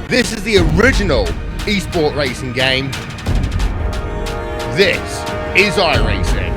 This is the original esport racing game. This is iRacing.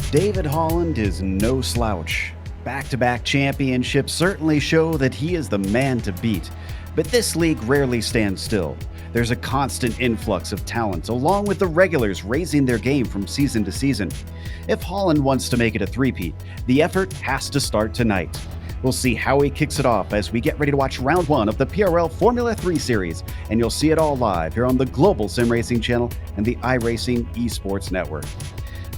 David Holland is no slouch. Back-to-back championships certainly show that he is the man to beat. But this league rarely stands still. There's a constant influx of talent, along with the regulars raising their game from season to season. If Holland wants to make it a three-peat, the effort has to start tonight. We'll see how he kicks it off as we get ready to watch round one of the PRL Formula 3 series, and you'll see it all live here on the Global SimRacing Channel and the iRacing Esports Network.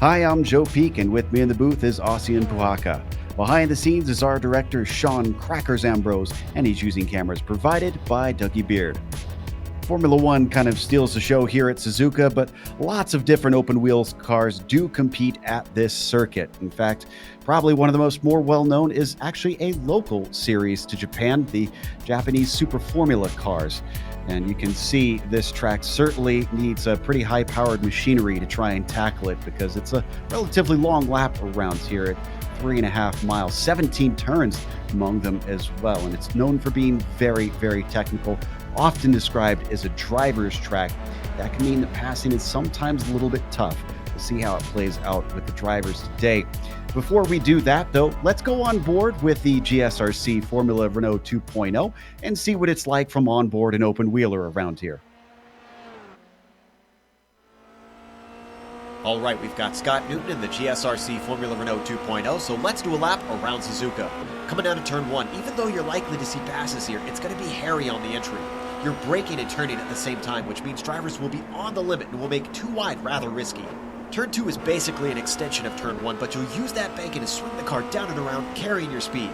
Hi, I'm Joe Peak, and with me in the booth is Ossian Puhaka. Behind the scenes is our director, Sean Crackers Ambrose, and he's using cameras provided by Dougie Beard. Formula One kind of steals the show here at Suzuka, but lots of different open wheels cars do compete at this circuit. In fact, probably one of the more well-known is actually a local series to Japan, the Japanese Super Formula cars. And you can see this track certainly needs a pretty high-powered machinery to try and tackle it, because it's a relatively long lap around here at 3.5 miles, 17 turns among them as well. And it's known for being very, very technical, often described as a driver's track. That can mean that passing is sometimes a little bit tough. We'll see how it plays out with the drivers today. Before we do that, though, let's go on board with the GSRC Formula Renault 2.0 and see what it's like from on board an open wheeler around here. All right, we've got Scott Newton in the GSRC Formula Renault 2.0, so let's do a lap around Suzuka. Coming down to turn one, even though you're likely to see passes here, it's going to be hairy on the entry. You're braking and turning at the same time, which means drivers will be on the limit and will make too wide rather risky. Turn 2 is basically an extension of turn 1, but you'll use that banking to swing the car down and around, carrying your speed.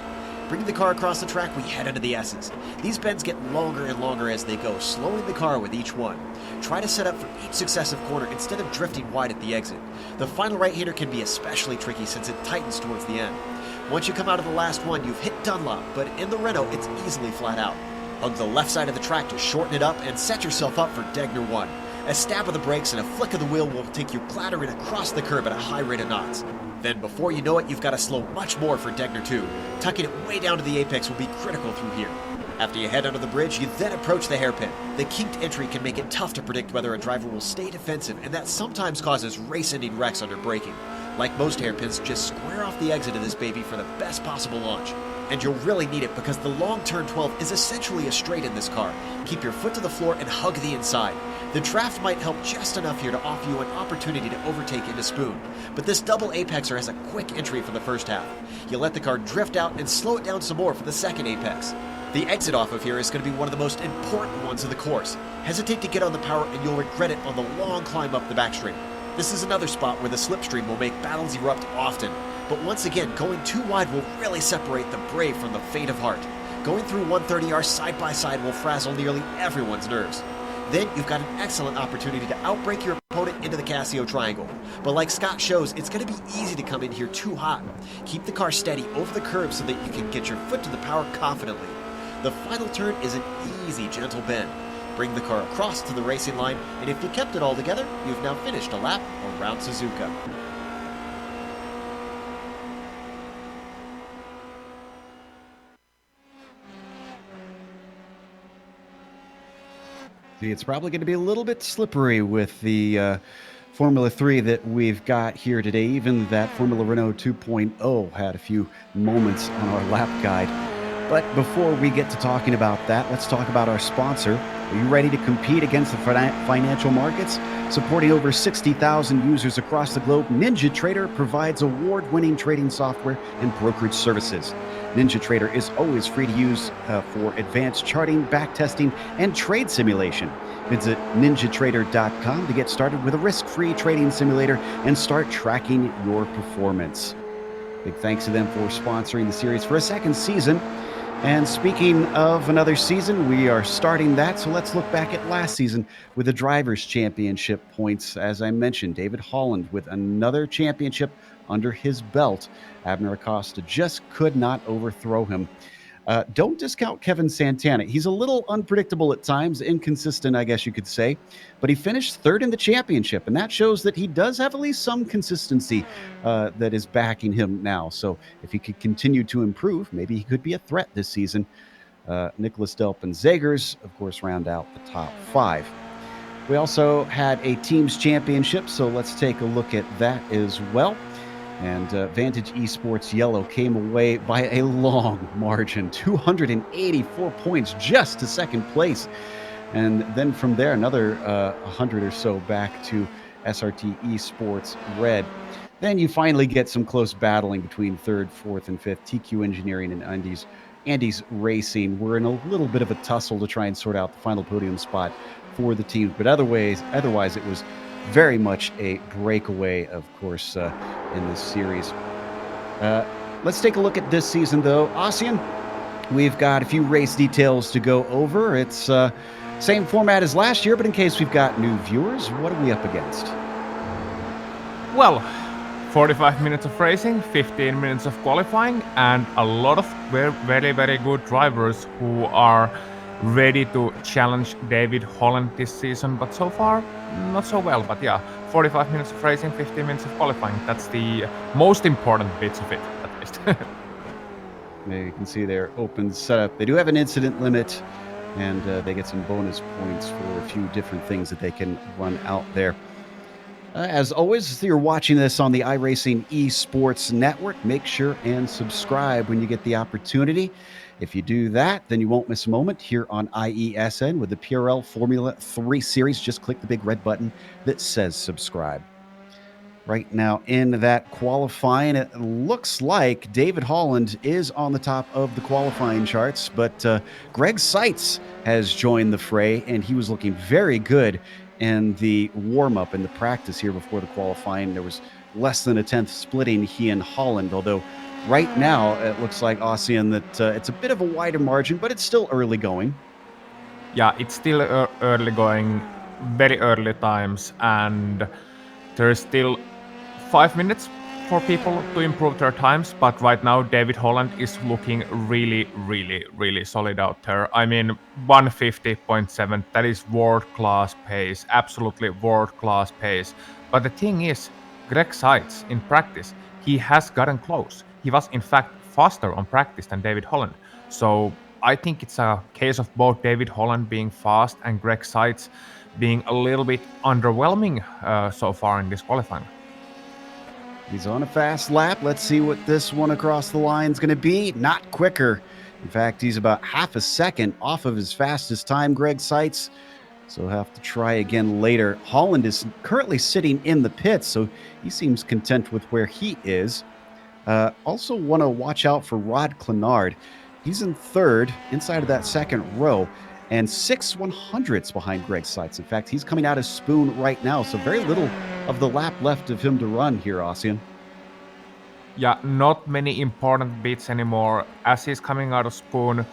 Bringing the car across the track, we head into the S's. These bends get longer and longer as they go, slowing the car with each one. Try to set up for each successive corner instead of drifting wide at the exit. The final right-hander can be especially tricky since it tightens towards the end. Once you come out of the last one, you've hit Dunlop, but in the Renault, it's easily flat out. Hug the left side of the track to shorten it up and set yourself up for Degner 1. A stab of the brakes and a flick of the wheel will take you clattering across the curb at a high rate of knots. Then before you know it, you've got to slow much more for Degner 2. Tucking it way down to the apex will be critical through here. After you head under the bridge, you then approach the hairpin. The kinked entry can make it tough to predict whether a driver will stay defensive, and that sometimes causes race-ending wrecks under braking. Like most hairpins, just square off the exit of this baby for the best possible launch. And you'll really need it because the long turn 12 is essentially a straight in this car. Keep your foot to the floor and hug the inside. The draft might help just enough here to offer you an opportunity to overtake into spoon, but this double apexer has a quick entry for the first half. You let the car drift out and slow it down some more for the second apex. The exit off of here is going to be one of the most important ones of the course. Hesitate to get on the power and you'll regret it on the long climb up the backstream. This is another spot where the slipstream will make battles erupt often, but once again, going too wide will really separate the brave from the faint of heart. Going through 130R side by side will frazzle nearly everyone's nerves. Then you've got an excellent opportunity to outbrake your opponent into the Casio triangle. But like Scott shows, it's going to be easy to come in here too hot. Keep the car steady over the curb so that you can get your foot to the power confidently. The final turn is an easy, gentle bend. Bring the car across to the racing line, and if you kept it all together, you've now finished a lap around Suzuka. It's probably going to be a little bit slippery with the Formula 3 that we've got here today. Even that Formula Renault 2.0 had a few moments on our lap guide. But before we get to talking about that, let's talk about our sponsor. Are you ready to compete against the financial markets? Supporting over 60,000 users across the globe, NinjaTrader provides award-winning trading software and brokerage services. NinjaTrader is always free to use for advanced charting, backtesting, and trade simulation. Visit NinjaTrader.com to get started with a risk-free trading simulator and start tracking your performance. Big thanks to them for sponsoring the series for a second season. And speaking of another season, we are starting that. So let's look back at last season with the Drivers' Championship points. As I mentioned, David Holland with another championship under his belt. Abner Acosta just could not overthrow him. Don't discount Kevin Santana. He's a little unpredictable at times, inconsistent, I guess you could say, but he finished third in the championship, and that shows that he does have at least some consistency that is backing him now. So if he could continue to improve, maybe he could be a threat this season. Nicholas Delp and Zagers, of course, round out the top 5. We also had a teams championship, so let's take a look at that as well. And Vantage Esports Yellow came away by a long margin, 284 points just to second place. And then from there, another 100 or so back to SRT Esports Red. Then you finally get some close battling between 3rd, 4th, and 5th. TQ Engineering and Andy's Racing. We're in a little bit of a tussle to try and sort out the final podium spot for the teams. But otherwise, it was very much a breakaway, of course, in this series. Let's take a look at this season, though. Ossian, we've got a few race details to go over. It's same format as last year, but in case we've got new viewers, what are we up against? Well, 45 minutes of racing, 15 minutes of qualifying, and a lot of very, very good drivers who are ready to challenge David Holland this season, but so far, not so well. But yeah, 45 minutes of racing, 15 minutes of qualifying. That's the most important bits of it, at least. You can see their open setup. They do have an incident limit, and they get some bonus points for a few different things that they can run out there. As always, if you're watching this on the iRacing Esports Network, make sure and subscribe when you get the opportunity. If you do that, then you won't miss a moment here on IESN with the PRL Formula 3 series. Just click the big red button that says subscribe. Right now in that qualifying, it looks like David Holland is on the top of the qualifying charts, but Greg Seitz has joined the fray, and he was looking very good in the warm-up and the practice here before the qualifying. There was less than a tenth splitting he and Holland, although right now it looks like, Ossian, that it's a bit of a wider margin, but it's still early going. Yeah, it's still early going, very early times, and there's still 5 minutes for people to improve their times, but right now David Holland is looking really, really, really solid out there. I mean, 150.7, that is world-class pace, absolutely world-class pace. But the thing is, Greg Seitz, in practice, he has gotten close. He was, in fact, faster on practice than David Holland. So I think it's a case of both David Holland being fast and Greg Seitz being a little bit underwhelming so far in this qualifying. He's on a fast lap. Let's see what this one across the line is going to be. Not quicker. In fact, he's about half a second off of his fastest time, Greg Seitz. So he'll have to try again later. Holland is currently sitting in the pits, so he seems content with where he is. Also want to watch out for Rod Clenard. He's in third, inside of that second row, and 6/100ths behind Greg Seitz. In fact, he's coming out of Spoon right now, so very little of the lap left of him to run here, Ossian. Yeah, not many important bits anymore. As he's coming out of Spoon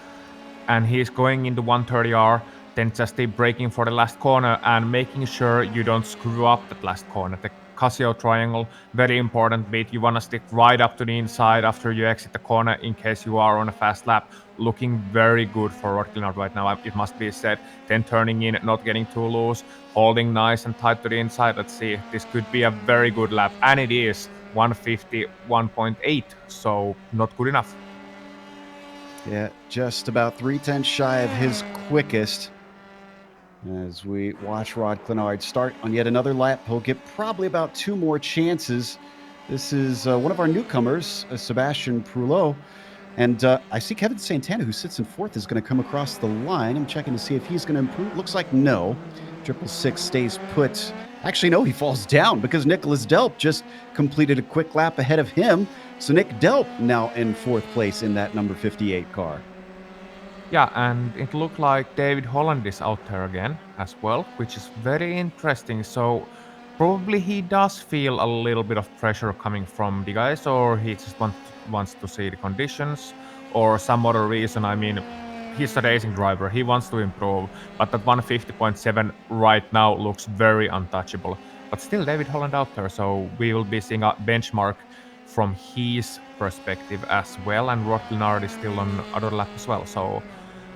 and he's going into 130R, then just keep braking for the last corner and making sure you don't screw up that last corner. The Casio triangle, very important bit. You want to stick right up to the inside after you exit the corner in case you are on a fast lap. Looking very good for Rod Clenard right now, it must be said. Then turning in, not getting too loose, holding nice and tight to the inside. Let's see, this could be a very good lap. And it is 151.8, so not good enough. Yeah, just about 3/10 shy of his quickest. As we watch Rod Clenard start on yet another lap, he'll get probably about 2 more chances. This is one of our newcomers, Sebastian Prulot. And I see Kevin Santana, who sits in fourth, is going to come across the line. I'm checking to see if he's going to improve. Looks like no. 666 stays put. Actually, no, he falls down because Nicholas Delp just completed a quick lap ahead of him. So Nick Delp now in fourth place in that number 58 car. Yeah, and it looked like David Holland is out there again as well, which is very interesting. So probably he does feel a little bit of pressure coming from the guys, or he just wants to see the conditions, or some other reason. I mean, he's a racing driver, he wants to improve, but that 150.7 right now looks very untouchable. But still, David Holland out there, so we will be seeing a benchmark from his perspective as well, and Rod Glenard is still on other lap as well. So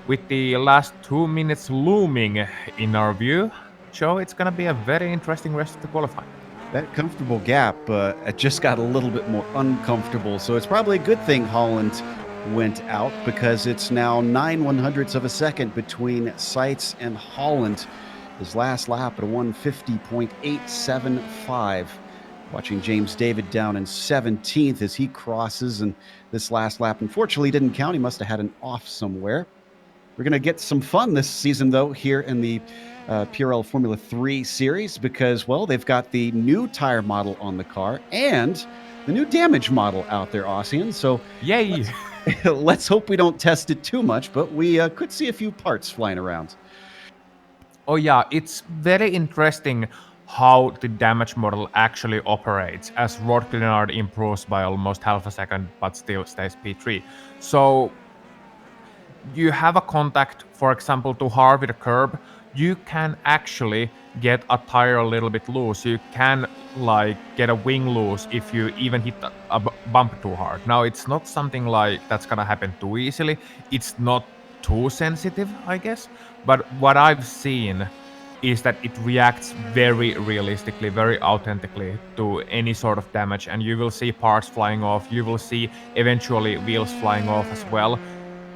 with the last 2 minutes looming in our view, Joe, it's gonna be a very interesting rest of the qualifying. That comfortable gap it just got a little bit more uncomfortable. So it's probably a good thing Holland went out, because it's now 9/100ths of a second between Seitz and Holland. His last lap at a 150.875. Watching James David down in 17th as he crosses, and this last lap unfortunately didn't count. He must have had an off somewhere. We're going to get some fun this season, though, here in the PRL Formula 3 series, because, well, they've got the new tire model on the car and the new damage model out there, Ossian. So yay! Let's hope we don't test it too much, but we could see a few parts flying around. Oh yeah, it's very interesting how the damage model actually operates, as Rod Glenard improves by almost half a second but still stays P3. So you have a contact, for example, to hard with a curb, you can actually get a tire a little bit loose. You can like get a wing loose if you even hit a bump too hard. Now it's not something like that's gonna happen too easily. It's not too sensitive, I guess. But what I've seen is that it reacts very realistically, very authentically to any sort of damage, and you will see parts flying off. You will see eventually wheels flying off as well.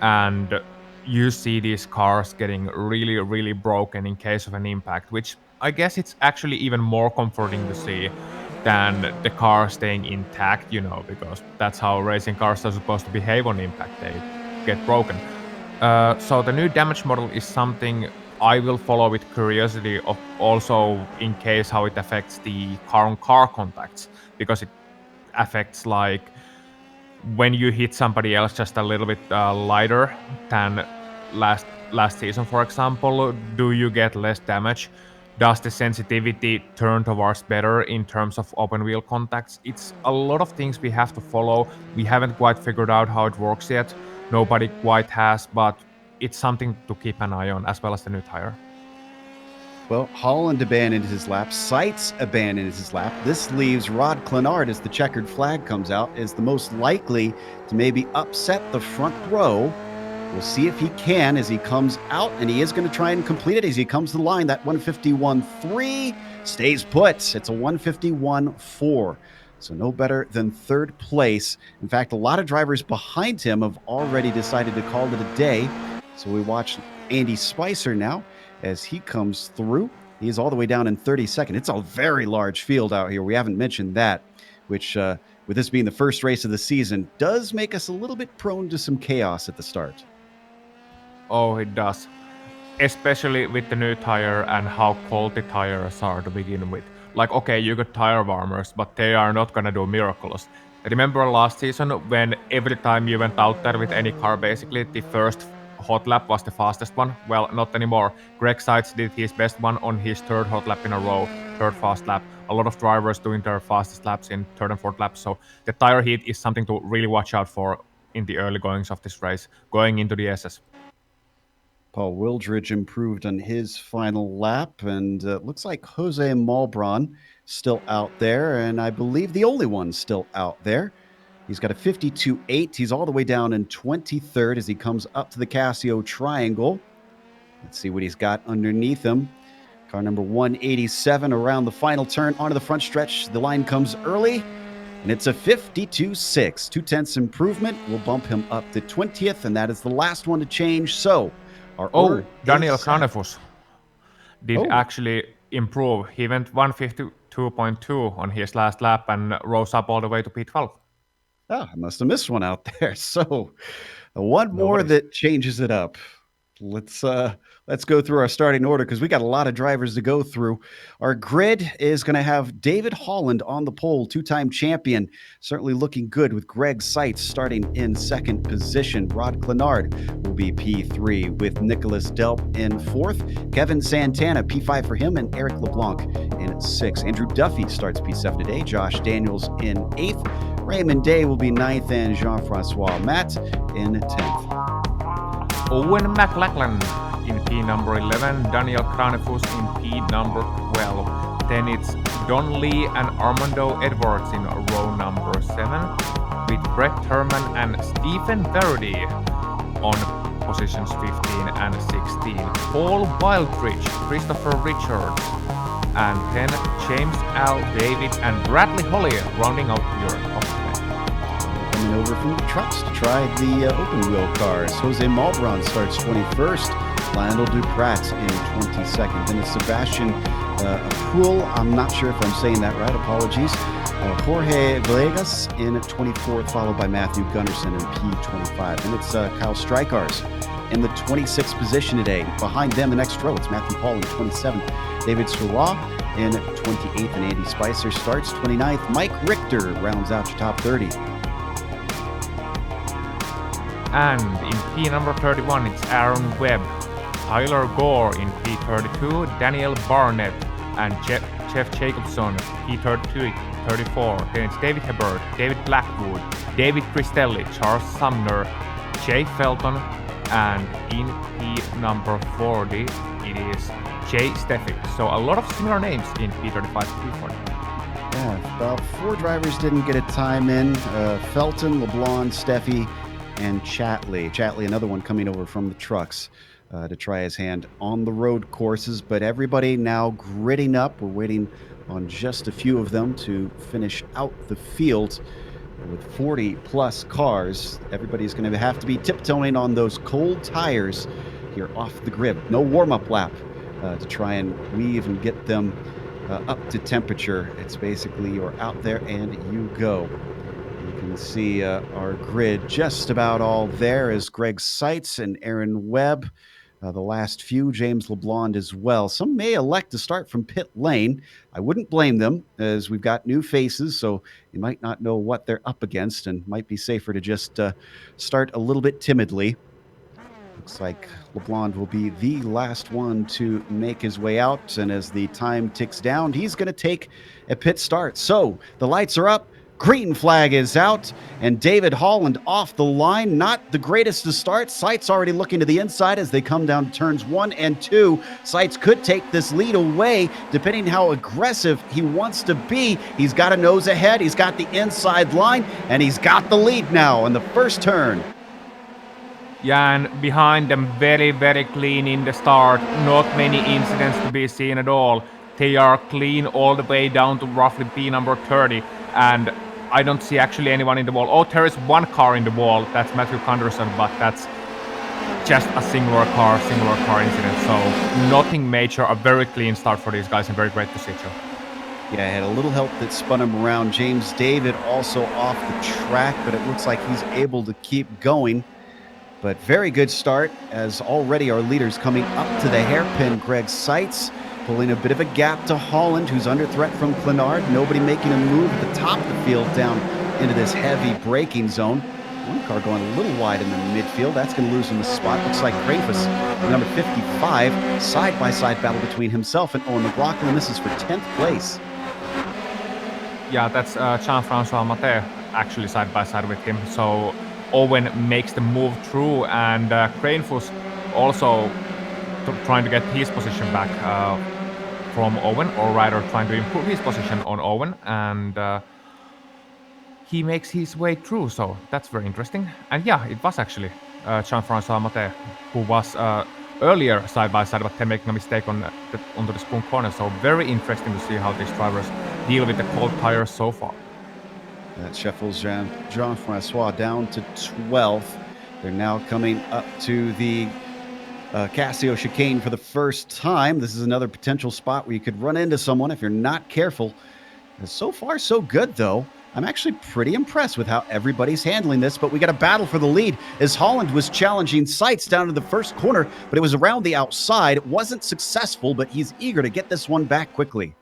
And you see these cars getting really, really broken in case of an impact, which I guess it's actually even more comforting to see than the car staying intact, because that's how racing cars are supposed to behave on impact. They get broken. So the new damage model is something I will follow with curiosity, of also in case how it affects the car-on-car contacts, because it affects like when you hit somebody else just a little bit lighter than last season, for example, do you get less damage? Does the sensitivity turn towards better in terms of open wheel contacts? It's a lot of things we have to follow. We haven't quite figured out how it works yet. Nobody quite has, but it's something to keep an eye on, as well as the new tire. Well, Holland abandoned his lap. Seitz abandoned his lap. This leaves Rod Glenard, as the checkered flag comes out, as the most likely to maybe upset the front row. We'll see if he can as he comes out, and he is going to try and complete it as he comes to the line. That 151.3 stays put. It's a 151.4. So no better than third place. In fact, a lot of drivers behind him have already decided to call it a day. So we watch Andy Spicer now as he comes through. He is all the way down in 32nd. It's a very large field out here. We haven't mentioned that, which, with this being the first race of the season, does make us a little bit prone to some chaos at the start. Oh, it does. Especially with the new tire and how cold the tires are to begin with. Like, okay, you got tire warmers, but they are not gonna do miracles. Remember last season when every time you went out there with any car, basically the first hot lap was the fastest one? Well, not anymore. Greg Seitz did his best one on his third hot lap in a row, third fast lap. A lot of drivers doing their fastest laps in third and fourth laps. So the tire heat is something to really watch out for in the early goings of this race, going into the SS. Paul Wildridge improved on his final lap, and looks like Jose Malbron still out there, and I believe the only one still out there. He's got a 52.8. He's all the way down in 23rd as he comes up to the Casio Triangle. Let's see what he's got underneath him. Car number 187 around the final turn onto the front stretch. The line comes early, and it's a 52.6. 2/10 improvement will bump him up to 20th, and that is the last one to change. So, Daniel Kranefus did actually improve. He went 152.2 on his last lap and rose up all the way to P12. Oh, I must have missed one out there. So one No more worries. that changes it up. Let's go through our starting order because we got a lot of drivers to go through. Our grid is going to have David Holland on the pole, two-time champion, certainly looking good with Greg Seitz starting in second position. Rod Clenard will be P3 with Nicholas Delp in fourth. Kevin Santana, P5 for him, and Eric LeBlanc in sixth. Andrew Duffy starts P7 today. Josh Daniels in eighth. Raymond Day will be ninth, and Jean-Francois Matt in 10th. Owen McLachlan in P number 11, Daniel Kranefus in P number 12. Then it's Don Lee and Armando Edwards in row number 7, with Brett Herman and Stephen Verdi on positions 15 and 16. Paul Wildridge, Christopher Richards, and then James L. David and Bradley Holly rounding out your top 10. Coming over from the trucks to try the open wheel cars. Jose Malbron starts 21st. Lionel Duprat in 22nd. Then it's Sebastian Aprul. I'm not sure if I'm saying that right. Apologies. Jorge Villegas in 24th, followed by Matthew Gunderson in P25. Then it's Kyle Strykars in the 26th position today. Behind them, the next row, it's Matthew Paul in 27th. David Sirwa in 28th, and Andy Spicer starts 29th. Mike Richter rounds out your top 30. And in P number 31, it's Aaron Webb, Tyler Gore in P32, Daniel Barnett, and Jeff Jacobson, P32, 34. Then it's David Hebert, David Blackwood, David Cristelli, Charles Sumner, Jay Felton, and in P number 40, it is Jay Steffi. So a lot of similar names in P35 to P40. Yeah, about 4 drivers didn't get a time in. Felton, LeBlanc, Steffi, and Chatley. Chatley, another one coming over from the trucks to try his hand on the road courses. But everybody now gridding up. We're waiting on just a few of them to finish out the field. With 40-plus cars, everybody's going to have to be tiptoeing on those cold tires here off the grid. No warm-up lap to try and weave and get them up to temperature. It's basically you're out there and you go. You can see our grid just about all there is Greg Seitz and Aaron Webb. The last few, James LeBlanc as well. Some may elect to start from pit lane. I wouldn't blame them, as we've got new faces, so you might not know what they're up against and might be safer to just start a little bit timidly. Looks like LeBlanc will be the last one to make his way out, and as the time ticks down, he's going to take a pit start. So the lights are up. Green flag is out, and David Holland off the line. Not the greatest to start. Seitz already looking to the inside as they come down turns 1 and 2. Seitz could take this lead away, depending how aggressive he wants to be. He's got a nose ahead. He's got the inside line, and he's got the lead now in the first turn. Yeah, and behind them, very, very clean in the start. Not many incidents to be seen at all. They are clean all the way down to roughly P number 30, and I don't see actually anyone in the wall. Oh, there is one car in the wall. That's Matthew Gunderson, but that's just a singular car incident. So nothing major. A very clean start for these guys and very great to see, Joe. Yeah, I had a little help that spun him around. James David also off the track, but it looks like he's able to keep going. But very good start, as already our leaders coming up to the hairpin. Greg Seitz pulling a bit of a gap to Holland, who's under threat from Clenard. Nobody making a move at the top of the field down into this heavy braking zone. One car going a little wide in the midfield. That's going to lose him the spot. Looks like Krafus, number 55, side-by-side battle between himself and Owen McLaughlin. This is for 10th place. Yeah, that's Jean-Francois Maté actually side-by-side with him. So Owen makes the move through, and Krafus also trying to get his position back from Owen, or rather trying to improve his position on Owen, and he makes his way through, so that's very interesting. And yeah, it was actually Jean-Francois Maté who was earlier side-by-side, but then making a mistake onto the spoon corner, so very interesting to see how these drivers deal with the cold tires so far. That shuffles Jean-Francois down to 12th. They're now coming up to the Casio chicane for the first time. This is another potential spot where you could run into someone if you're not careful. So far, so good, though. I'm actually pretty impressed with how everybody's handling this, but we got a battle for the lead as Holland was challenging Seitz down to the first corner, but it was around the outside. It wasn't successful, but he's eager to get this one back quickly.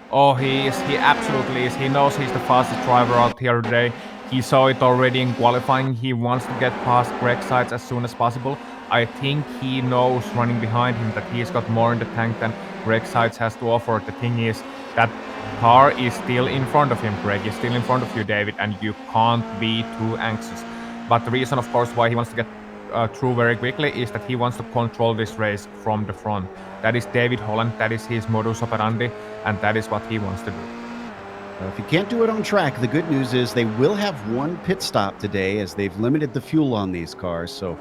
Oh, he is. He absolutely is. He knows he's the fastest driver out here today. He saw it already in qualifying. He wants to get past Greg Seitz as soon as possible. I think he knows running behind him that he's got more in the tank than Greg Seitz has to offer. The thing is, that car is still in front of him, Greg is still in front of you, David, and you can't be too anxious. But the reason, of course, why he wants to get through very quickly is that he wants to control this race from the front. That is David Holland, that is his modus operandi, and that is what he wants to do. If you can't do it on track, the good news is they will have one pit stop today as they've limited the fuel on these cars, so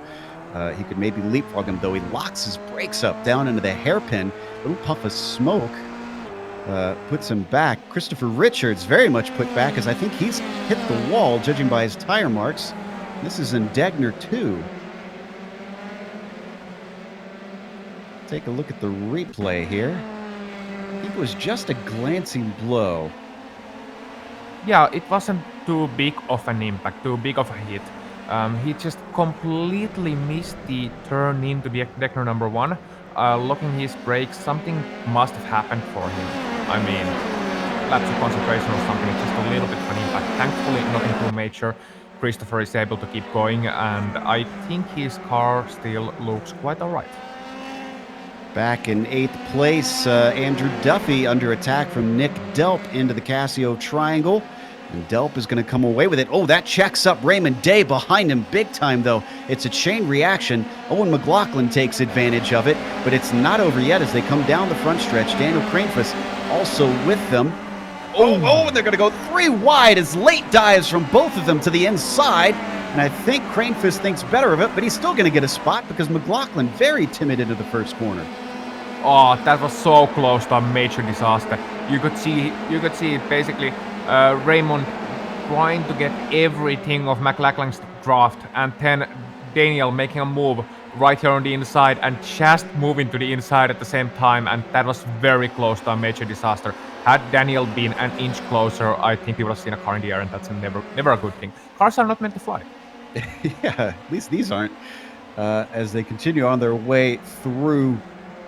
he could maybe leapfrog him, though he locks his brakes up down into the hairpin. Little puff of smoke puts him back. Christopher Richards very much put back, as I think he's hit the wall, judging by his tire marks. This is in Degner 2. Take a look at the replay here. I think it was just a glancing blow. Yeah, it wasn't too big of an impact, too big of a hit. He just completely missed the turn into the Degner number 1. Locking his brakes, something must have happened for him. I mean, lapse of concentration or something, it's just a little bit of an impact. Thankfully, nothing too major. Christopher is able to keep going, and I think his car still looks quite alright. Back in 8th place, Andrew Duffy under attack from Nick Delp into the Casio Triangle. And Delp is going to come away with it. Oh, that checks up Raymond Day behind him big time, though. It's a chain reaction. Owen McLaughlin takes advantage of it, but it's not over yet as they come down the front stretch. Daniel Cranefuss also with them. Oh, and they're going to go 3 wide as late dives from both of them to the inside. And I think Cranefuss thinks better of it, but he's still going to get a spot because McLaughlin very timid into the first corner. Oh, that was so close to a major disaster. You could see basically Raymond trying to get everything of McLachlan's draft, and then Daniel making a move right here on the inside and just moving to the inside at the same time, and that was very close to a major disaster. Had Daniel been an inch closer, I think we would have seen a car in the air, and that's never a good thing. Cars are not meant to fly. Yeah, at least these aren't. As they continue on their way through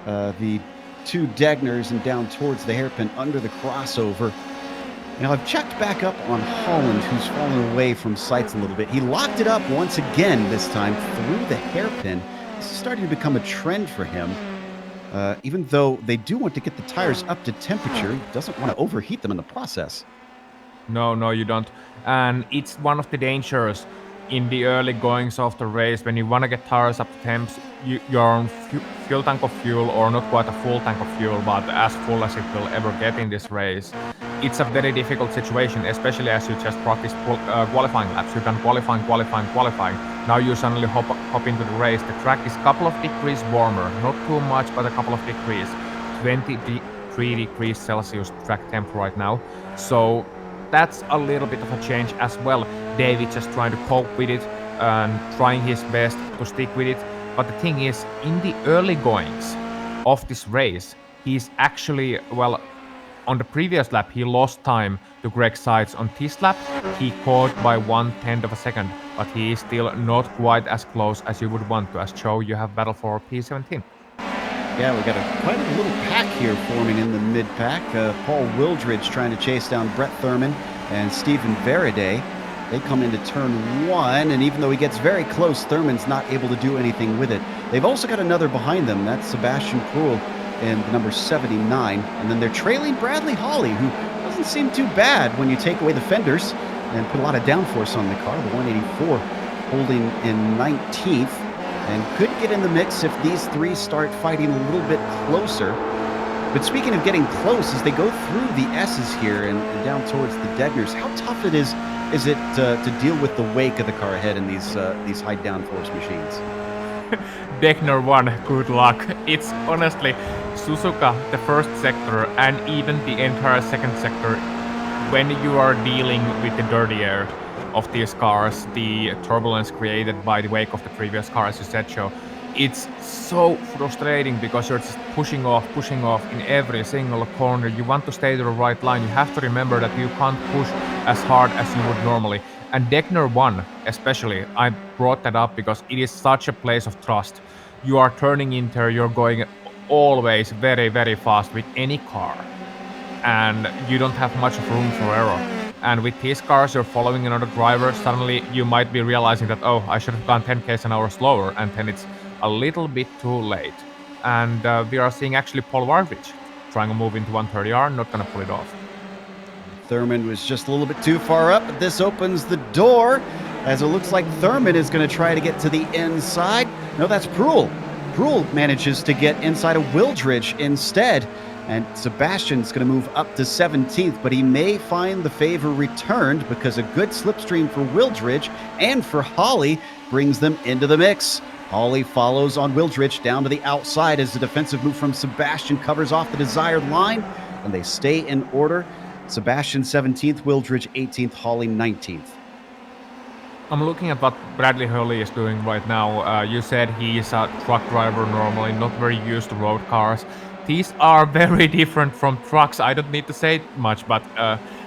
the 2 Degners and down towards the hairpin under the crossover. Now, I've checked back up on Holland, who's fallen away from Seitz a little bit. He locked it up once again, this time through the hairpin. This is starting to become a trend for him. Even though they do want to get the tires up to temperature, he doesn't want to overheat them in the process. No, you don't. And it's one of the dangers in the early goings of the race. When you want to get tires up to temps, you're on fuel tank of fuel, or not quite a full tank of fuel, but as full as it will ever get in this race. It's a very difficult situation, especially as you just practiced qualifying laps. You've done qualifying. Now you suddenly hop into the race. The track is a couple of degrees warmer, not too much, but a couple of degrees. 23 degrees Celsius track temp right now. So that's a little bit of a change as well. David just trying to cope with it and trying his best to stick with it. But the thing is, in the early goings of this race, he's actually, well, on the previous lap, he lost time to Greg Seitz. On this lap, he caught by 1/10 of a second, but he is still not quite as close as you would want to. As Joe, you have battle for P17. Yeah, we got quite a little pack here forming in the mid-pack. Paul Wildridge trying to chase down Brett Thurman and Stephen Veraday. They come into turn 1, and even though he gets very close, Thurman's not able to do anything with it. They've also got another behind them. That's Sebastian Krull in the number 79. And then they're trailing Bradley Hawley, who doesn't seem too bad when you take away the fenders and put a lot of downforce on the car. The 184 holding in 19th. And could get in the mix if these 3 start fighting a little bit closer. But speaking of getting close, as they go through the S's here and down towards the Degners, how tough it is it to deal with the wake of the car ahead in these high downforce machines? Degner 1, good luck. It's honestly Suzuka, the first sector, and even the entire second sector, when you are dealing with the dirty air of these cars, the turbulence created by the wake of the previous car, as you said, Joe, it's so frustrating because you're just pushing off in every single corner. You want to stay to the right line. You have to remember that you can't push as hard as you would normally. And Degner 1 especially, I brought that up because it is such a place of trust. You are turning in there, you're going always very, very fast with any car, and you don't have much of room for error. And with these cars, you're following another driver, suddenly you might be realizing that, oh, I should have gone 10 k's an hour slower, and then it's a little bit too late. And we are seeing actually Paul Warvich trying to move into 130R, not gonna pull it off. Thurman was just a little bit too far up, but this opens the door, as it looks like Thurman is going to try to get to the inside. No, that's Proul. Proul manages to get inside of Wildridge instead, and Sebastian's going to move up to 17th, but he may find the favor returned because a good slipstream for Wildridge and for Holly brings them into the mix. Holly follows on Wildridge down to the outside as the defensive move from Sebastian covers off the desired line, and they stay in order. Sebastian 17th, Wildridge 18th, Holly 19th. I'm looking at what Bradley Hurley is doing right now. You said he's a truck driver normally, not very used to road cars. These are very different from trucks. I don't need to say much, but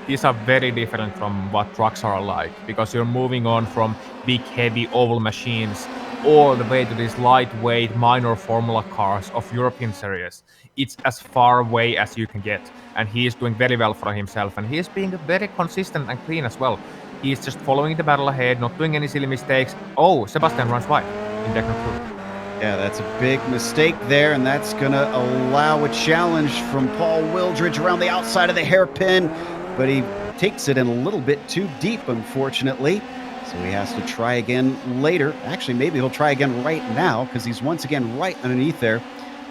these are very different from what trucks are like, because you're moving on from big, heavy oval machines all the way to these lightweight minor formula cars of European series. It's as far away as you can get, and he is doing very well for himself, and he is being very consistent and clean as well. He is just following the battle ahead, not doing any silly mistakes. Oh, Sebastian runs wide in Deckner 2. Yeah, that's a big mistake there, and that's going to allow a challenge from Paul Wildridge around the outside of the hairpin, but he takes it in a little bit too deep, unfortunately. So he has to try again later. Actually, maybe he'll try again right now because he's once again right underneath there.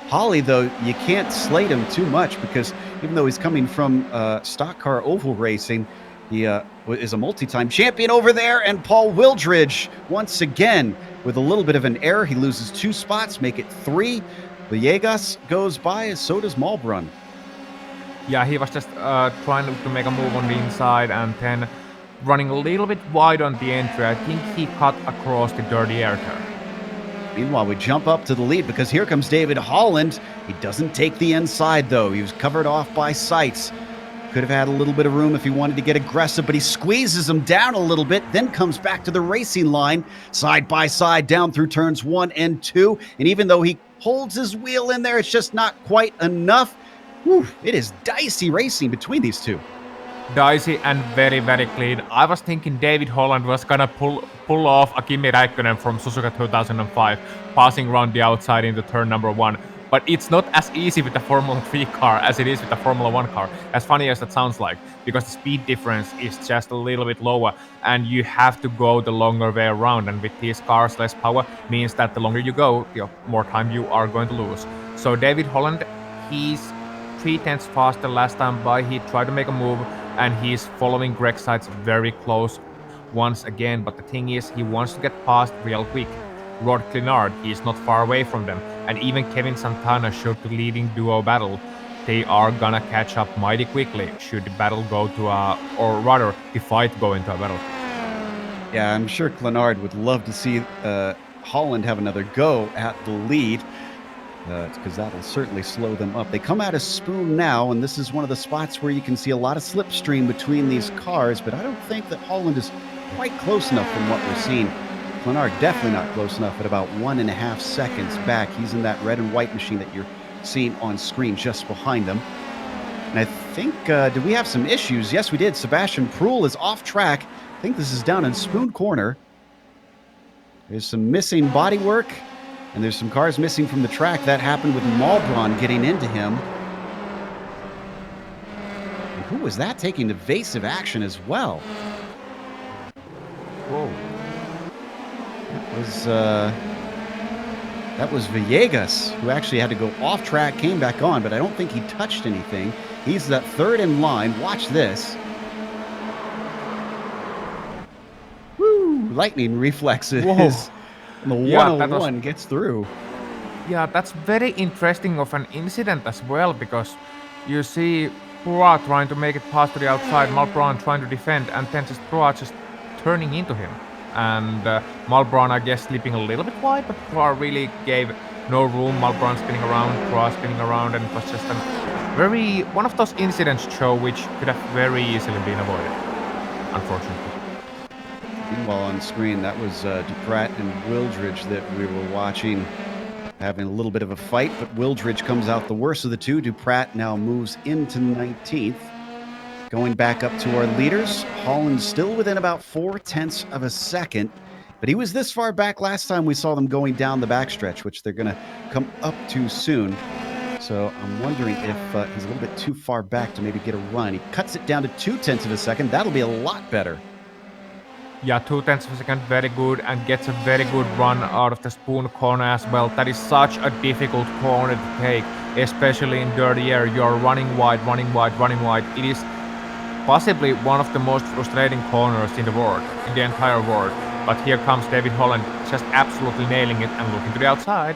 Holly, though, you can't slate him too much because even though he's coming from stock car oval racing, he is a multi-time champion over there. And Paul Wildridge, once again, with a little bit of an error, he loses 2 spots, make it 3. Villegas goes by, so does Malbrun. Yeah, he was just trying to make a move on the inside and then running a little bit wide on the entry. I think he cut across the dirty air there. Meanwhile, we jump up to the lead because here comes David Holland. He doesn't take the inside, though. He was covered off by Seitz. Could have had a little bit of room if he wanted to get aggressive, but he squeezes him down a little bit, then comes back to the racing line, side by side, down through turns 1 and 2. And even though he holds his wheel in there, it's just not quite enough. Whew, it is dicey racing between these two. Dicey and very, very clean. I was thinking David Holland was gonna pull off a Kimi Räikkönen from Suzuka 2005, passing around the outside into turn number 1. But it's not as easy with the Formula 3 car as it is with the Formula 1 car, as funny as that sounds like, because the speed difference is just a little bit lower, and you have to go the longer way around, and with these cars, less power means that the longer you go, the more time you are going to lose. So David Holland, he's 3/10 faster last time by. He tried to make a move, and he's following Greg Seitz very close once again, but the thing is, he wants to get past real quick. Rod Clinard, he's not far away from them, and even Kevin Santana showed the leading duo battle. They are gonna catch up mighty quickly should the battle go to or rather, the fight go into a battle. Yeah, I'm sure Clinard would love to see Holland have another go at the lead, because that'll certainly slow them up. They come out of Spoon now, and this is one of the spots where you can see a lot of slipstream between these cars, but I don't think that Holland is quite close enough from what we're seeing. Clinard definitely not close enough at about 1.5 seconds back. He's in that red and white machine that you're seeing on screen just behind them. And I think, did we have some issues? Yes, we did. Sebastian Proul is off track. I think this is down in Spoon Corner. There's some missing bodywork, and there's some cars missing from the track. That happened with Malbron getting into him. And who was that taking evasive action as well? Whoa. That was Villegas, who actually had to go off track, came back on, but I don't think he touched anything. He's that third in line. Watch this. Woo! Lightning reflexes. Whoa. And the Yeah, 101 gets through. Yeah, that's very interesting of an incident as well, because you see Proa trying to make it past to the outside, Malbron trying to defend, and then just Proa just turning into him. And Malbron, I guess, slipping a little bit wide, but Proa really gave no room. Malbron spinning around, Proa spinning around, and it was just one of those incidents, Joe, which could have very easily been avoided. unfortunately. Meanwhile, on screen, that was Duprat and Wildridge that we were watching, having a little bit of a fight, but Wildridge comes out the worst of the two. Duprat now moves into 19th. Going back up to our leaders, Holland still within about 0.4 of a second, but he was this far back last time we saw them going down the backstretch, which they're going to come up to soon. So I'm wondering if he's a little bit too far back to maybe get a run. He cuts it down to 0.2 of a second. That'll be a lot better. Yeah, 0.2 of a second, very good, and gets a very good run out of the spoon corner as well. That is such a difficult corner to take, especially in dirty air. You're running wide, running wide, running wide. It is possibly one of the most frustrating corners in the world, in the entire world. But here comes David Holland, just absolutely nailing it and looking to the outside.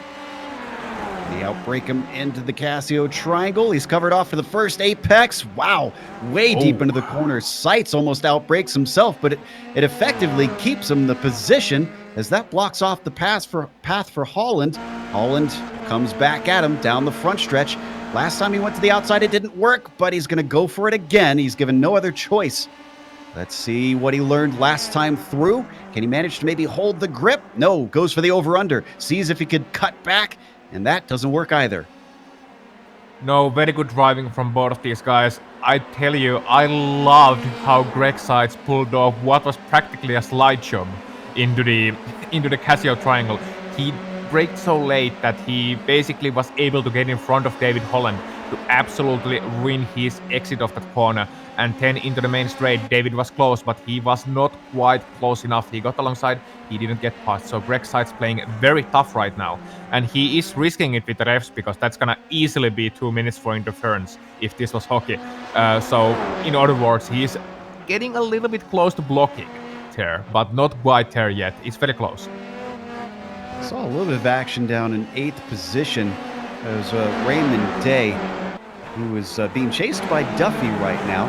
They outbreak him into the Casio triangle. He's covered off for the first apex. Wow, way deep into the corner. Seitz almost outbreaks himself, but it effectively keeps him in the position as that blocks off the path for Holland. Holland comes back at him down the front stretch. Last time he went to the outside, it didn't work, but he's going to go for it again. He's given no other choice. Let's see what he learned last time through. Can he manage to maybe hold the grip? No, goes for the over-under. Sees if he could cut back, and that doesn't work either. No, very good driving from both of these guys. I tell you, I loved how Greg Seitz pulled off what was practically a slide job into the Casio triangle. He braked so late that he basically was able to get in front of David Holland to absolutely ruin his exit of that corner. And then into the main straight, David was close, but he was not quite close enough. He got alongside, he didn't get past. So Greg Seitz playing very tough right now. And he is risking it with the refs because that's gonna easily be 2 minutes for interference if this was hockey. So in other words, he's getting a little bit close to blocking there, but not quite there yet. It's very close. Saw a little bit of action down in 8th position as Raymond Day, who is being chased by Duffy right now,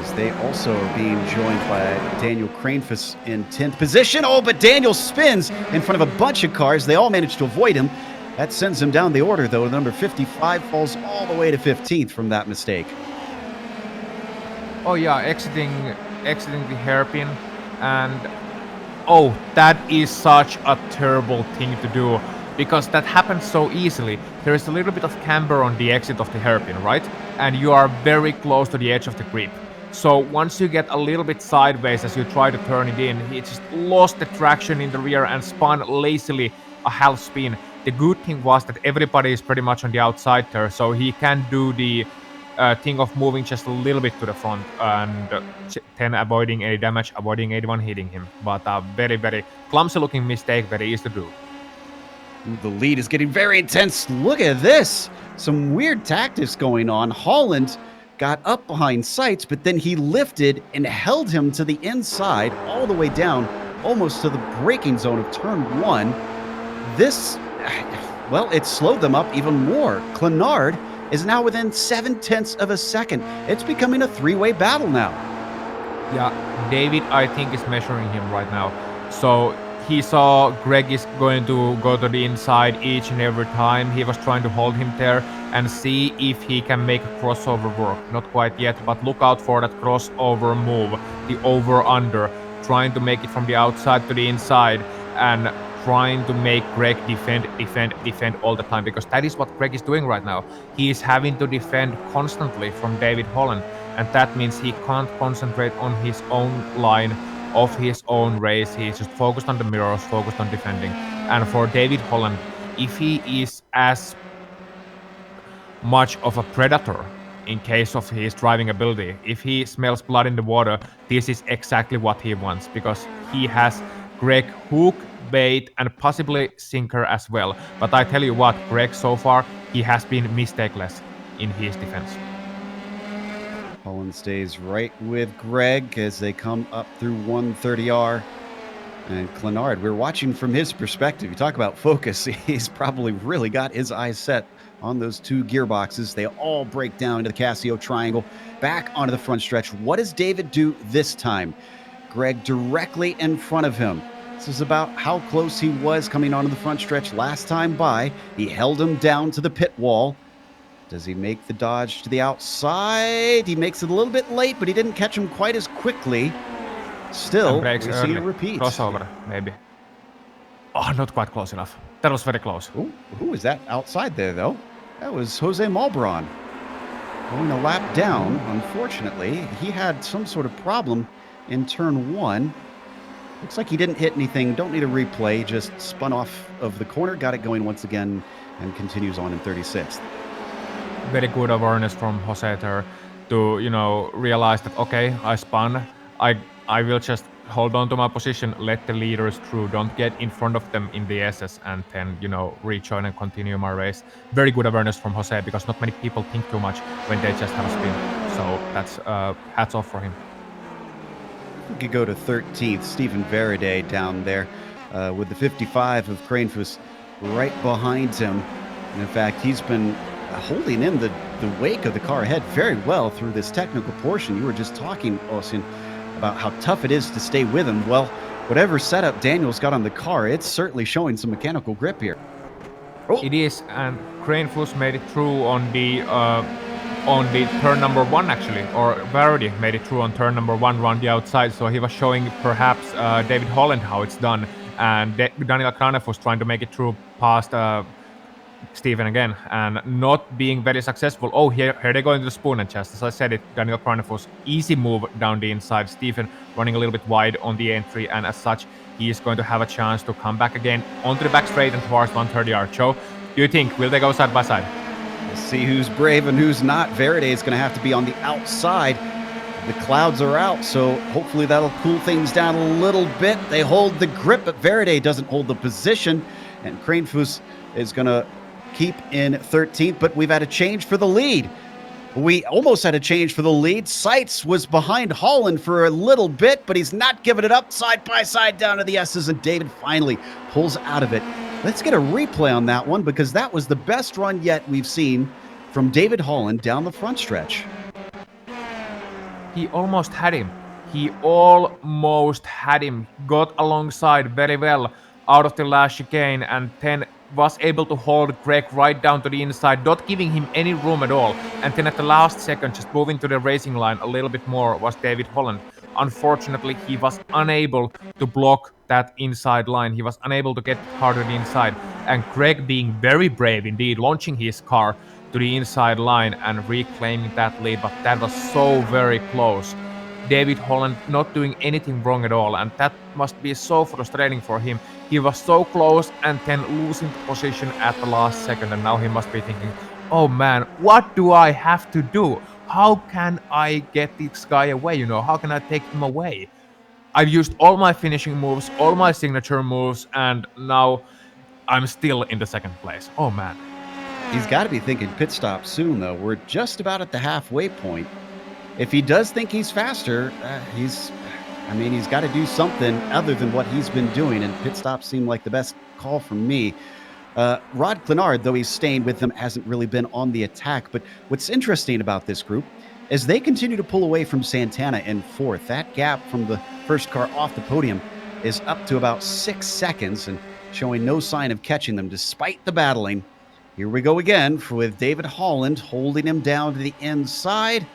as they also are being joined by Daniel Cranefus in 10th position. Oh, but Daniel spins in front of a bunch of cars. They all manage to avoid him. That sends him down the order, though. Number 55 falls all the way to 15th from that mistake. Oh yeah, exiting the hairpin, and oh, that is such a terrible thing to do, because that happens so easily. There is a little bit of camber on the exit of the hairpin, right? And you are very close to the edge of the grip. So once you get a little bit sideways as you try to turn it in, he just lost the traction in the rear and spun lazily a half spin. The good thing was that everybody is pretty much on the outside there, so he can do the thing of moving just a little bit to the front and then avoiding any damage, avoiding anyone hitting him. But a very, very clumsy looking mistake, very easy to do. The lead is getting very intense. Look at this. Some weird tactics going on. Holland got up behind Seitz, but then he lifted and held him to the inside all the way down, almost to the braking zone of turn 1. This, well, it slowed them up even more. Clenard is now within 0.7 of a second. It's becoming a three-way battle now. Yeah, David, I think, is measuring him right now. So he saw Greg is going to go to the inside each and every time. He was trying to hold him there and see if he can make a crossover work. Not quite yet, but look out for that crossover move, the over-under, trying to make it from the outside to the inside and trying to make Greg defend all the time, because that is what Greg is doing right now. He is having to defend constantly from David Holland, and that means he can't concentrate on his own line of his own race. He's just focused on the mirrors, focused on defending. And for David Holland, if he is as much of a predator in case of his driving ability, if he smells blood in the water, this is exactly what he wants, because he has Greg hook, bait, and possibly sinker as well. But I tell you what, Greg so far, he has been mistakeless in his defense. Holland stays right with Greg as they come up through 130R. And Clenard, we're watching from his perspective. You talk about focus. He's probably really got his eyes set on those two gearboxes. They all break down into the Casio triangle, back onto the front stretch. What does David do this time? Greg directly in front of him. This is about how close he was coming onto the front stretch last time by. He held him down to the pit wall. Does he make the dodge to the outside? He makes it a little bit late, but he didn't catch him quite as quickly. Still, And breaks we see early. a repeat. Crossover, maybe. Oh, not quite close enough. That was very close. Ooh, who was that outside there, though? That was Jose Malbron. Going a lap down, unfortunately. He had some sort of problem in turn 1. Looks like he didn't hit anything. Don't need a replay. Just spun off of the corner, got it going once again, and continues on in 36th. Very good awareness from Jose there to, realize that, okay, I spun. I will just hold on to my position, let the leaders through, don't get in front of them in the SS, and then, rejoin and continue my race. Very good awareness from Jose, because not many people think too much when they just have a spin. So that's hats off for him. We could go to 13th, Stephen Veraday down there with the 55 of Kranefus right behind him. And in fact, he's been holding in the wake of the car ahead very well through this technical portion. You were just talking, Austin, about how tough it is to stay with him. Well, whatever setup Daniel's got on the car, it's certainly showing some mechanical grip here. Oh. It is, and Kranefus made it through on the turn number 1, actually, or Verdi made it through on turn number 1 around the outside, so he was showing perhaps David Holland how it's done, and Daniel Kranef was trying to make it through past Stephen again, and not being very successful. Oh, here they go into the spoon, and just as I said it, Daniel Kranef was easy move down the inside. Stephen running a little bit wide on the entry, and as such, he is going to have a chance to come back again onto the back straight and towards 130 Joe, do you think, will they go side by side? We'll see who's brave and who's not. Veraday is going to have to be on the outside. The clouds are out, so hopefully that'll cool things down a little bit. They hold the grip, but Veraday doesn't hold the position, and Kranefus is going to keep in 13th, but we've had a change for the lead. We almost had a change for the lead. Seitz was behind Holland for a little bit, but he's not giving it up. Side by side down to the S's, and David finally pulls out of it. Let's get a replay on that one, because that was the best run yet we've seen from David Holland down the front stretch. He almost had him. He almost had him. Got alongside very well out of the last chicane, and then was able to hold Greg right down to the inside, not giving him any room at all. And then at the last second, just moving to the racing line a little bit more, was David Holland. Unfortunately, he was unable to block that inside line. He was unable to get hard to the inside. And Greg, being very brave indeed, launching his car to the inside line and reclaiming that lead. But that was so very close. David Holland not doing anything wrong at all, and that must be so frustrating for him. He was so close and then losing the position at the last second, and now he must be thinking, oh man, what do I have to do? How can I get this guy away? How can I take him away? I've used all my finishing moves, all my signature moves, and now I'm still in the second place. Oh man. He's got to be thinking pit stop soon, though. We're just about at the halfway point. If he does think he's faster, he's got to do something other than what he's been doing, and pit stops seem like the best call for me. Rod Clenard, though he's staying with them, hasn't really been on the attack, but what's interesting about this group is they continue to pull away from Santana in 4th. That gap from the first car off the podium is up to about 6 seconds and showing no sign of catching them despite the battling. Here we go again with David Holland holding him down to the inside.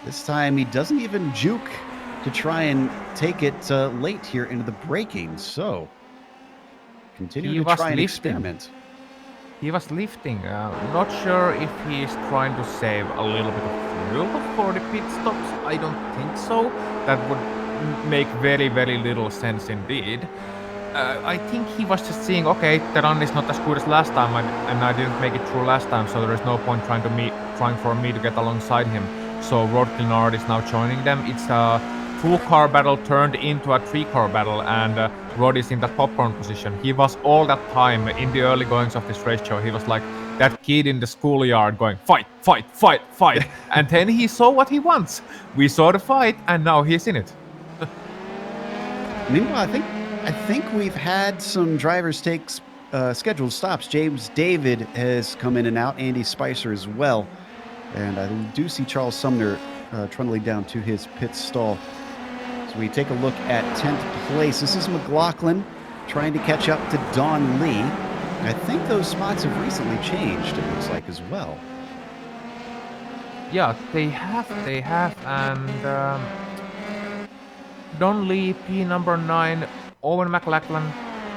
This time he doesn't even juke to try and take it late here into the braking. So continue to try and experiment. He was lifting. Not sure if he's trying to save a little bit of fuel for the pit stops. I don't think so. That would make very, very little sense indeed. I think he was just seeing, okay, the run is not as good as last time, and I didn't make it through last time, so there is no point trying for me to get alongside him. So Rod Clenard is now joining them. It's a 2-car battle turned into a 3-car battle, and Rod is in that popcorn position. He was all that time in the early goings of this race show. He was like that kid in the schoolyard going, fight, fight, fight, fight. And then he saw what he wants. We saw the fight, and now he's in it. Meanwhile, I think we've had some drivers take scheduled stops. James David has come in and out. Andy Spicer as well. And I do see Charles Sumner trundling down to his pit stall. So we take a look at 10th place. This is McLaughlin trying to catch up to Don Lee. I think those spots have recently changed, it looks like, as well. Yeah, they have, and Don Lee, P number 9, Owen McLachlan,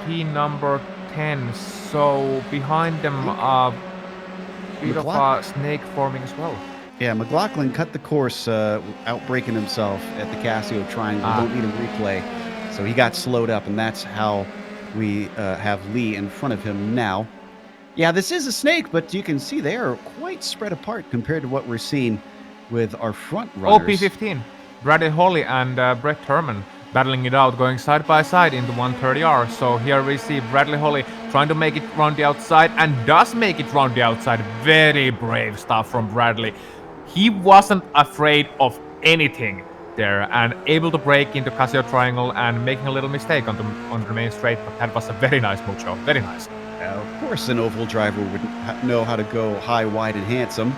P number 10. So behind them, a bit of a snake forming as well. Yeah, McLaughlin cut the course, outbreaking himself at the Casio Triangle. Don't need a replay. So he got slowed up, and that's how we have Lee in front of him now. Yeah, this is a snake, but you can see they are quite spread apart compared to what we're seeing with our front runners. OP15, Bradley Holly and Brett Herman battling it out, going side by side in the 130R. So here we see Bradley Holly trying to make it round the outside, and does make it round the outside. Very brave stuff from Bradley. He wasn't afraid of anything there, and able to break into Casio Triangle and making a little mistake on the main straight, but that was a very nice move show. Very nice. Of course, an oval driver would know how to go high, wide, and handsome,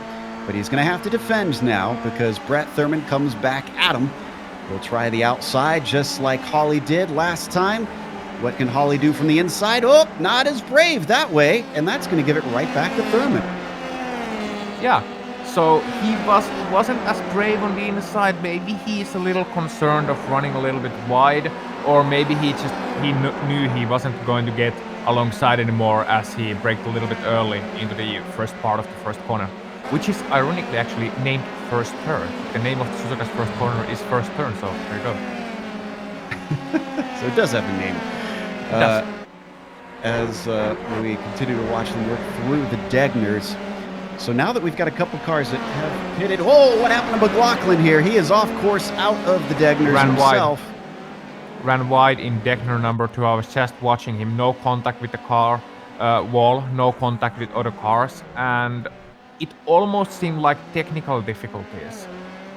but he's going to have to defend now because Brett Thurman comes back at him. He'll try the outside just like Holly did last time. What can Holly do from the inside? Oh, not as brave that way, and that's going to give it right back to Thurman. Yeah, so he wasn't as brave on the inside. Maybe he's a little concerned of running a little bit wide, or maybe he knew he wasn't going to get alongside anymore as he braked a little bit early into the first part of the first corner, which is ironically actually named First Turn. The name of Suzuka's first corner is First Turn, so there you go. So it does have a name. As we continue to watch them work through the Degners. So now that we've got a couple cars that have hit it. Oh, what happened to McLaughlin here? He is off course out of the Degners himself. Ran wide in Degner number 2. I was just watching him. No contact with the car wall, no contact with other cars, and it almost seemed like technical difficulties.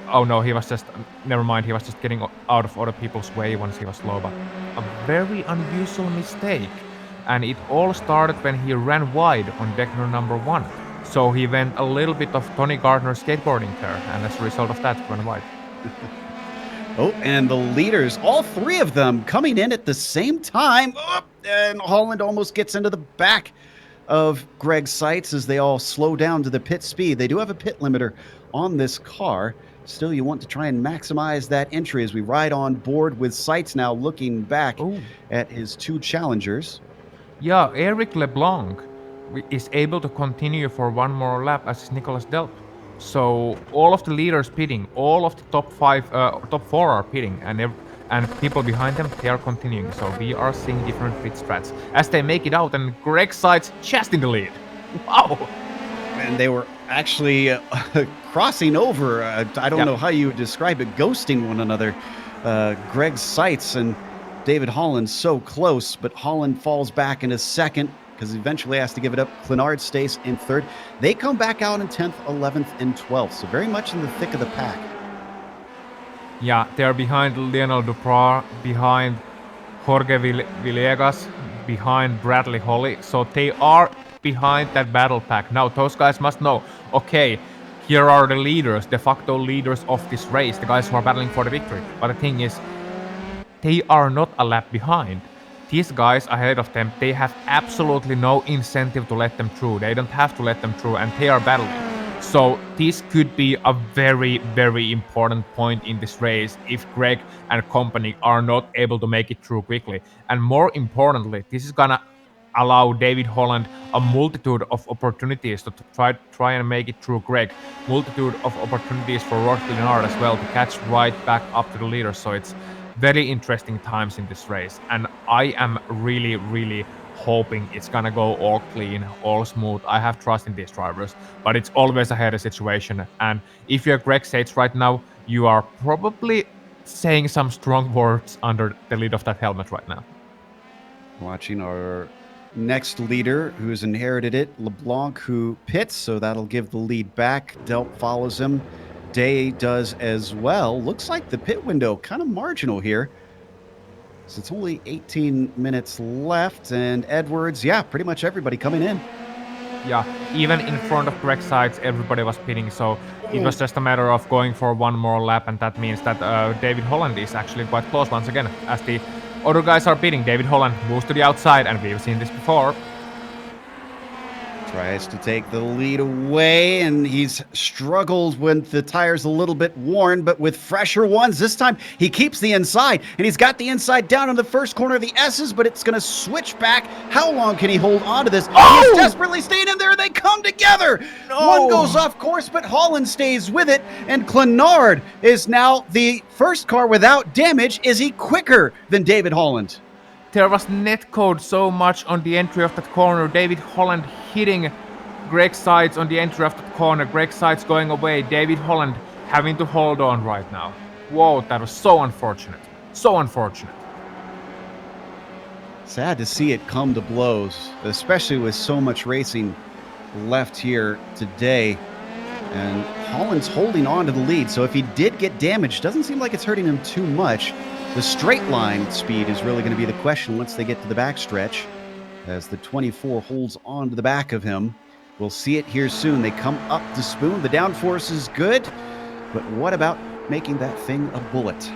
Oh no, he was just, never mind, he was just getting out of other people's way once he was slow, but a very unusual mistake. And it all started when he ran wide on Degner number 1. So he went a little bit of Tony Gardner skateboarding there, and as a result of that, ran wide. Oh, and the leaders, all three of them coming in at the same time. Oh, and Holland almost gets into the back of Greg Seitz as they all slow down to the pit speed. They do have a pit limiter on this car. Still, you want to try and maximize that entry as we ride on board with Seitz now looking back at his two challengers. Yeah, Eric LeBlanc is able to continue for one more lap as is Nicolas Delp. So all of the leaders pitting, all of the top 4 are pitting, and people behind them, they are continuing. So we are seeing different pit strats as they make it out, and Greg Seitz just in the lead. Wow! And they were actually crossing over. I don't know how you would describe it, ghosting one another. Greg Seitz and David Holland so close, but Holland falls back in a second, because he eventually has to give it up. Clenard stays in third. They come back out in 10th, 11th, and 12th, so very much in the thick of the pack. Yeah, they're behind Lionel Duprat, behind Jorge Villegas, behind Bradley Holly, so they are behind that battle pack. Now, those guys must know, okay, here are the leaders, de facto leaders of this race, the guys who are battling for the victory. But the thing is, they are not a lap behind. These guys ahead of them, they have absolutely no incentive to let them through. They don't have to let them through, and they are battling. So this could be a very, very important point in this race if Greg and company are not able to make it through quickly. And more importantly, this is gonna allow David Holland a multitude of opportunities to try and make it through Greg. Multitude of opportunities for Rod Clenard as well to catch right back up to the leader. So it's very interesting times in this race, and I am really, really hoping it's gonna go all clean, all smooth. I have trust in these drivers, but it's always a hairy situation, and if you're Greg Seitz right now, you are probably saying some strong words under the lid of that helmet right now. Watching our next leader who's inherited it, LeBlanc, who pits, so that'll give the lead back. Delp follows him. Day does as well. Looks like the pit window kind of marginal here. So it's only 18 minutes left, and Edwards, yeah, pretty much everybody coming in. Yeah, even in front of Greg Seitz, everybody was pitting, so it was just a matter of going for one more lap, and that means that David Holland is actually quite close once again. As the other guys are pitting, David Holland moves to the outside, and we've seen this before. Tries to take the lead away, and he's struggled when the tire's a little bit worn, but with fresher ones, this time he keeps the inside, and he's got the inside down in the first corner of the S's, but it's going to switch back. How long can he hold on to this? Oh! He's desperately staying in there. They come together. No! One goes off course, but Holland stays with it, and Clenard is now the first car without damage. Is he quicker than David Holland? There was netcode so much on the entry of that corner. David Holland hitting Greg Sides on the entry of that corner. Greg Sides going away. David Holland having to hold on right now. Whoa, that was so unfortunate. So unfortunate. Sad to see it come to blows, especially with so much racing left here today. And Holland's holding on to the lead, so if he did get damaged, doesn't seem like it's hurting him too much. The straight line speed is really going to be the question once they get to the backstretch, as the 24 holds on to the back of him. We'll see it here soon. They come up to Spoon. The downforce is good, but what about making that thing a bullet?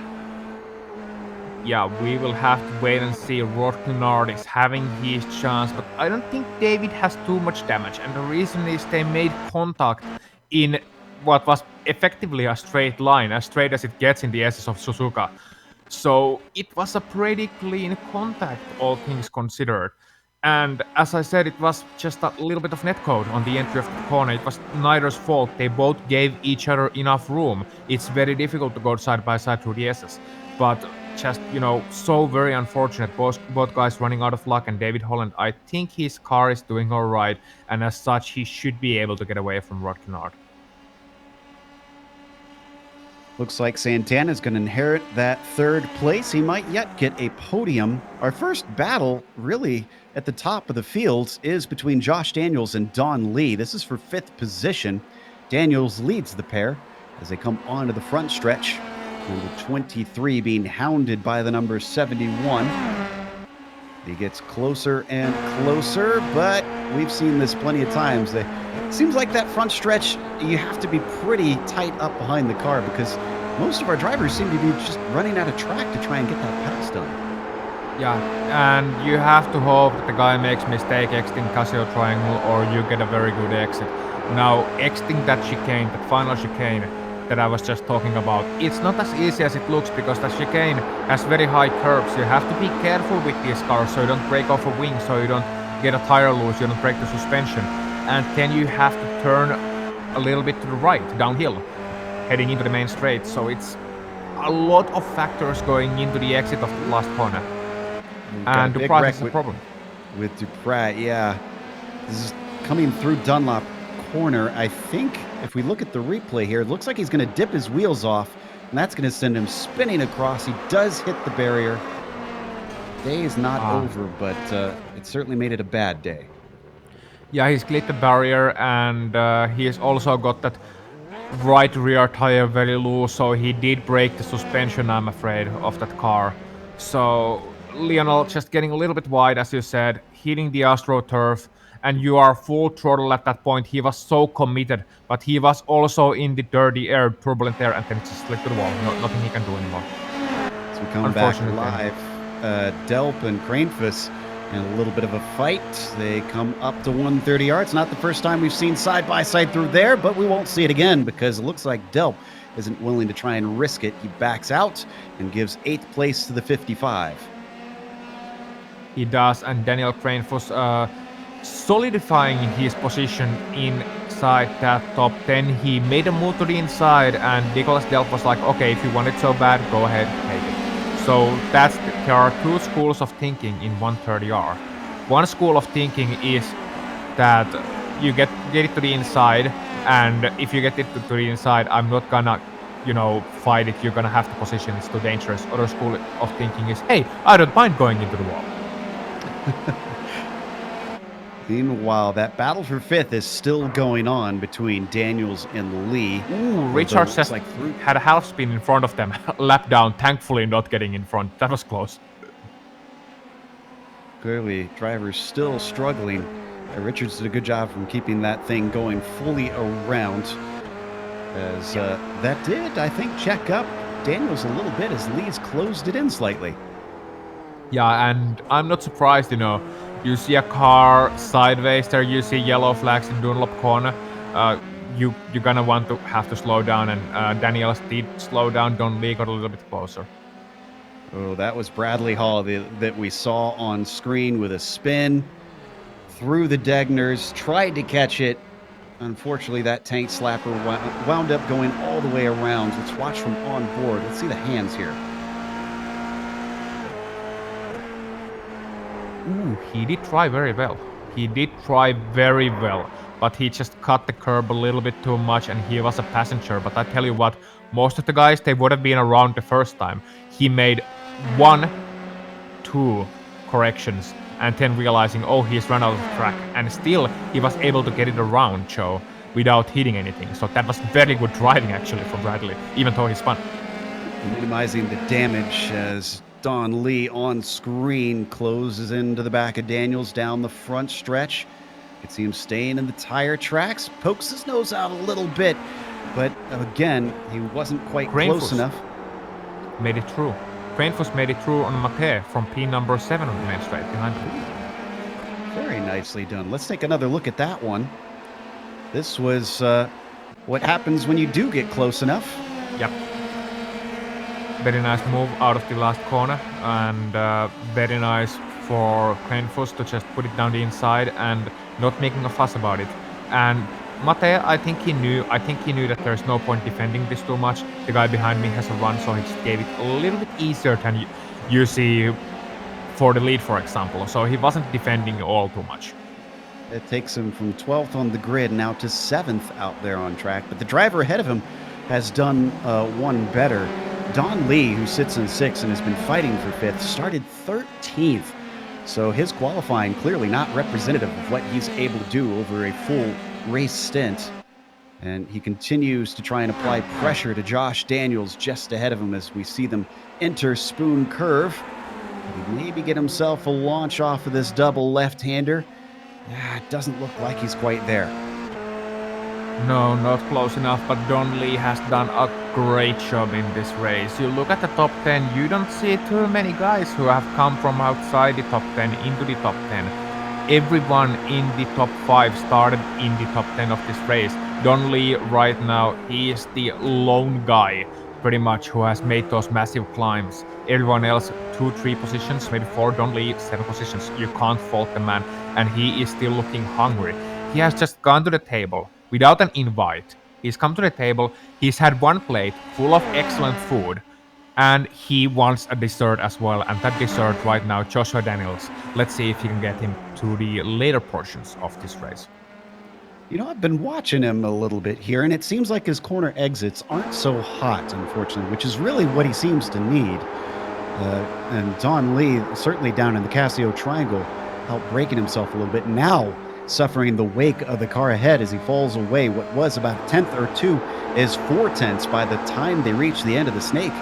Yeah, we will have to wait and see. Rod Clenard is having his chance, but I don't think David has too much damage, and the reason is they made contact in what was effectively a straight line, as straight as it gets in the SS of Suzuka. So it was a pretty clean contact, all things considered. And as I said, it was just a little bit of netcode on the entry of the corner. It was neither's fault. They both gave each other enough room. It's very difficult to go side by side through the SS. But just, so very unfortunate. Both guys running out of luck. And David Holland, I think his car is doing all right. And as such, he should be able to get away from Rod Clenard. Looks like Santana's going to inherit that third place. He might yet get a podium. Our first battle, really, at the top of the field is between Josh Daniels and Don Lee. This is for 5th position. Daniels leads the pair as they come onto the front stretch. Number 23 being hounded by the number 71. He gets closer and closer, but we've seen this plenty of times. It seems like that front stretch, you have to be pretty tight up behind the car because most of our drivers seem to be just running out of track to try and get that pass done. Yeah, and you have to hope that the guy makes mistake exiting Casio Triangle or you get a very good exit. Now, exiting that chicane, that final chicane that I was just talking about, it's not as easy as it looks because the chicane has very high curves. You have to be careful with these cars so you don't break off a wing, so you don't get a tire loose, you don't break the suspension. And then you have to turn a little bit to the right, downhill, heading into the main straight. So it's a lot of factors going into the exit of the last corner. And Duprat is the problem. With Duprat, yeah. This is coming through Dunlop corner. I think if we look at the replay here, it looks like he's going to dip his wheels off, and that's going to send him spinning across. He does hit the barrier. Day is not over, but it certainly made it a bad day. Yeah, he's cleared the barrier, and he has also got that right rear tire very loose, so he did break the suspension, I'm afraid, of that car. So Lionel just getting a little bit wide, as you said, hitting the AstroTurf, and you are full throttle at that point. He was so committed, but he was also in the dirty air, turbulent air, and then just slid to the wall. Nothing he can do anymore. So we come back live. Delp and Cranefuss in a little bit of a fight. They come up to 130 yards. Not the first time we've seen side-by-side through there, but we won't see it again because it looks like Delp isn't willing to try and risk it. He backs out and gives 8th place to the 55. He does, and Daniel Cranefuss solidifying his position inside that top 10. He made a move to the inside, and Nicolas Delp was like, okay, if you want it so bad, go ahead, take it. So there are two schools of thinking in 130R. One school of thinking is that you get it to the inside, and if you get it to the inside, I'm not gonna, fight it. You're gonna have to position. It's too dangerous. Other school of thinking is, hey, I don't mind going into the wall. Meanwhile, that battle for 5th is still going on between Daniels and Lee. Ooh, Richard just had a half spin in front of them, lap down, thankfully not getting in front. That was close. Clearly, drivers still struggling. Richards did a good job from keeping that thing going fully around. As that did, I think, check up Daniels a little bit as Lee's closed it in slightly. Yeah, and I'm not surprised, you see a car sideways there, you see yellow flags in Dunlop corner, you're gonna want to have to slow down, and Daniels did slow down. Don Lee got a little bit closer. Oh, that was Bradley Hall that we saw on screen with a spin through the Degners, tried to catch it. Unfortunately, that tank slapper wound up going all the way around. Let's watch from on board. Let's see the hands here. Ooh, he did try very well. He did try very well, but he just cut the curb a little bit too much, and he was a passenger. But I tell you what, most of the guys, they would have been around the first time. He made 1, 2 corrections, and then realizing, oh, he's run out of track, and still he was able to get it around Joe without hitting anything. So that was very good driving actually for Bradley, even though he spun. Minimizing the damage as Don Lee on screen closes into the back of Daniels down the front stretch. You can see him staying in the tire tracks, pokes his nose out a little bit, but again, he wasn't quite close enough. Made it through. Cranefuss made it through on Mate from P number 7 on the main straight behind him. Very nicely done. Let's take another look at that one. This was what happens when you do get close enough. Yep. Very nice move out of the last corner, and very nice for Cranefuss to just put it down the inside and not making a fuss about it. And Mate, I think he knew that there's no point defending this too much. The guy behind me has a run, so he just gave it a little bit easier than you see for the lead, for example. So he wasn't defending all too much. It takes him from 12th on the grid now to 7th out there on track. But the driver ahead of him has done one better. Don Lee, who sits in 6th and has been fighting for 5th, started 13th. So his qualifying clearly not representative of what he's able to do over a full race stint. And he continues to try and apply pressure to Josh Daniels just ahead of him as we see them enter Spoon Curve. He maybe get himself a launch off of this double left-hander. It doesn't look like he's quite there. No, not close enough, but Don Lee has done a great job in this race. You look at the top 10, you don't see too many guys who have come from outside the top 10 into the top 10. Everyone in the top 5 started in the top 10 of this race. Don Lee right now, he is the lone guy pretty much who has made those massive climbs. Everyone else 2-3 positions, maybe 4. Don Lee 7 positions. You can't fault the man, and he is still looking hungry. He has just gone to the table without an invite. He's come to the table, he's had one plate full of excellent food, and he wants a dessert as well, and that dessert right now, Joshua Daniels. Let's see if he can get him to the later portions of this race. You know, I've been watching him a little bit here, and it seems like his corner exits aren't so hot, unfortunately, which is really what he seems to need. And Don Lee, certainly down in the Casio Triangle, out breaking himself a little bit. Now, suffering the wake of the car ahead as he falls away. What was about a 10th or 2 is 4 tenths by the time they reach the end of the snake.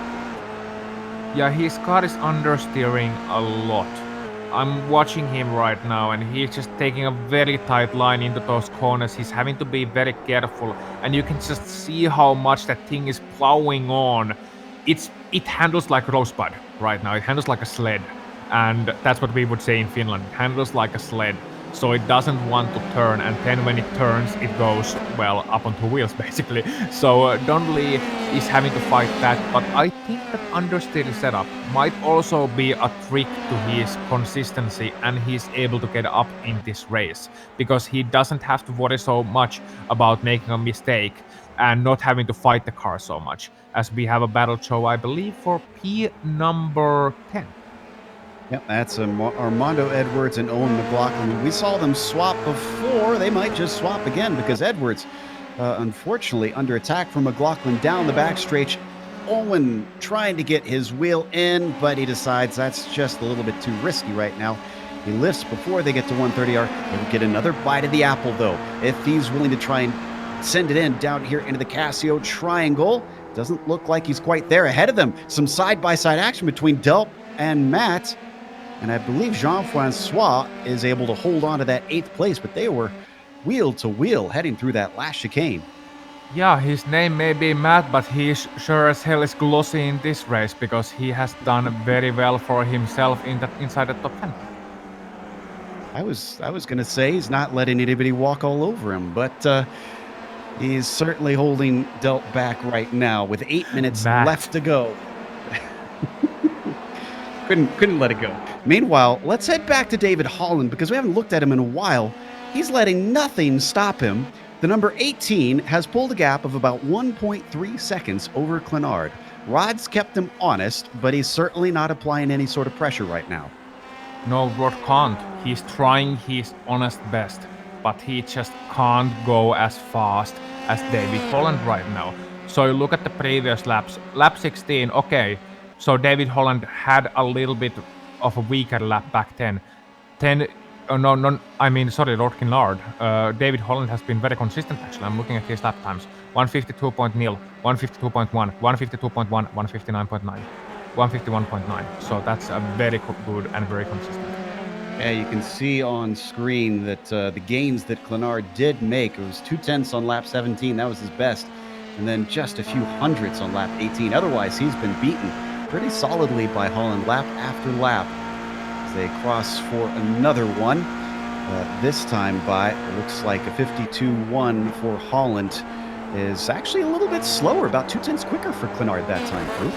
Yeah, his car is understeering a lot. I'm watching him right now, and he's just taking a very tight line into those corners. He's having to be very careful, and you can just see how much that thing is plowing on. It handles like rosebud right now. It handles like a sled, and that's what we would say in Finland. It handles like a sled. So it doesn't want to turn, and then when it turns, it goes, well, up on 2 wheels, basically. So Don Lee is having to fight that, but I think that understeer setup might also be a trick to his consistency, and he's able to get up in this race, because he doesn't have to worry so much about making a mistake and not having to fight the car so much, as we have a battle show, I believe, for P number 10. Yep, that's Armando Edwards and Owen McLaughlin. We saw them swap before. They might just swap again because Edwards, unfortunately, under attack from McLaughlin down the backstretch. Owen trying to get his wheel in, but he decides that's just a little bit too risky right now. He lifts before they get to 130R. He'll get another bite of the apple, though, if he's willing to try and send it in down here into the Casio Triangle. Doesn't look like he's quite there. Ahead of them, some side-by-side action between Delp and Matt. And I believe Jean-Francois is able to hold on to that 8th place, but they were wheel to wheel heading through that last chicane. Yeah, his name may be Matt, but he sure as hell is glossy in this race, because he has done very well for himself inside the top 10. I was going to say he's not letting anybody walk all over him, but he's certainly holding Delp back right now with 8 minutes That. left to go. Couldn't let it go. Meanwhile, let's head back to David Holland because we haven't looked at him in a while. He's letting nothing stop him. The number 18 has pulled a gap of about 1.3 seconds over Clenard. Rod's kept him honest, but he's certainly not applying any sort of pressure right now. No, Rod can't. He's trying his honest best, but he just can't go as fast as David Holland right now. So you look at the previous laps. Lap 16, okay. So David Holland had a little bit of a weaker lap back then. Lord Kinlaard. David Holland has been very consistent actually. I'm looking at his lap times. 152.0, 152.1, 152.1, 159.9, 151.9. So that's a very good and very consistent. Yeah, you can see on screen that the gains that Clenard did make, it was 2/10 on lap 17. That was his best. And then just a few hundredths on lap 18. Otherwise, he's been beaten pretty solidly by Holland lap after lap. They cross for another one. This time by, it looks like a 52.1 for Holland is actually a little bit slower, about 2/10 quicker for Clenard that time through.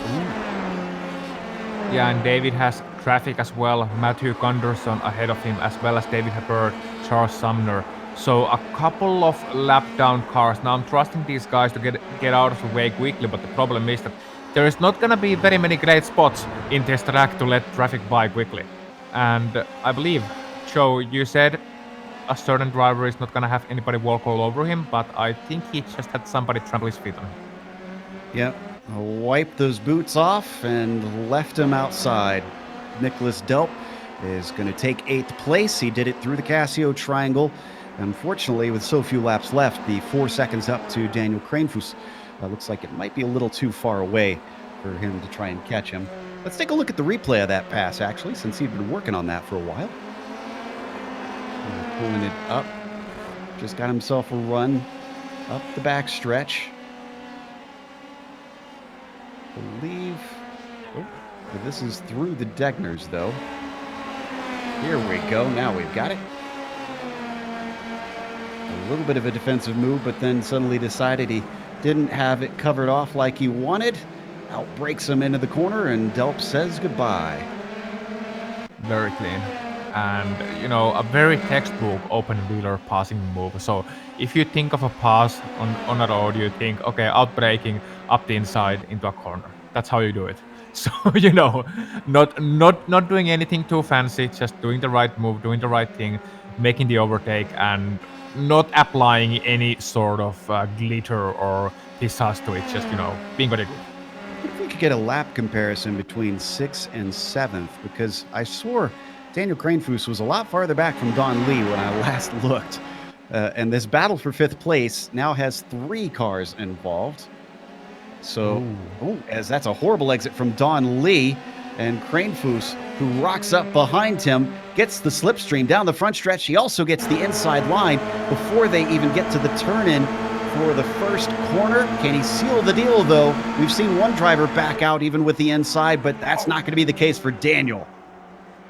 Yeah, and David has traffic as well. Matthew Gunderson ahead of him, as well as David Hubbard, Charles Sumner. So a couple of lap down cars. Now I'm trusting these guys to get out of the way quickly, but the problem is that there is not gonna be very many great spots in this track to let traffic by quickly. And I believe, Joe, you said a certain driver is not going to have anybody walk all over him, but I think he just had somebody trample his feet on him. Yep, wiped those boots off and left him outside. Nicholas Delp is going to take 8th place. He did it through the Casio Triangle. Unfortunately, with so few laps left, the 4 seconds up to Daniel Kranefuss looks like it might be a little too far away for him to try and catch him. Let's take a look at the replay of that pass, actually, since he'd been working on that for a while. Pulling it up. Just got himself a run up the back stretch. Believe... Oh, this is through the Degners, though. Here we go. Now we've got it. A little bit of a defensive move, but then suddenly decided he didn't have it covered off like he wanted. Outbreaks him into the corner, and Delp says goodbye. Very clean. And, a very textbook open-wheeler passing move. So if you think of a pass on a road, you think, okay, outbreaking up the inside into a corner. That's how you do it. So, not doing anything too fancy, just doing the right move, doing the right thing, making the overtake, and not applying any sort of glitter or pizzazz to it, just, being very good. If we could get a lap comparison between 6th and 7th, because I swore Daniel Kranefuss was a lot farther back from Don Lee when I last looked. And this battle for 5th place now has 3 cars involved. So, as that's a horrible exit from Don Lee, and Kranefuss, who rocks up behind him, gets the slipstream down the front stretch. He also gets the inside line before they even get to the turn-in for the first corner. Can he seal the deal, though? We've seen one driver back out even with the inside, but that's not going to be the case for Daniel.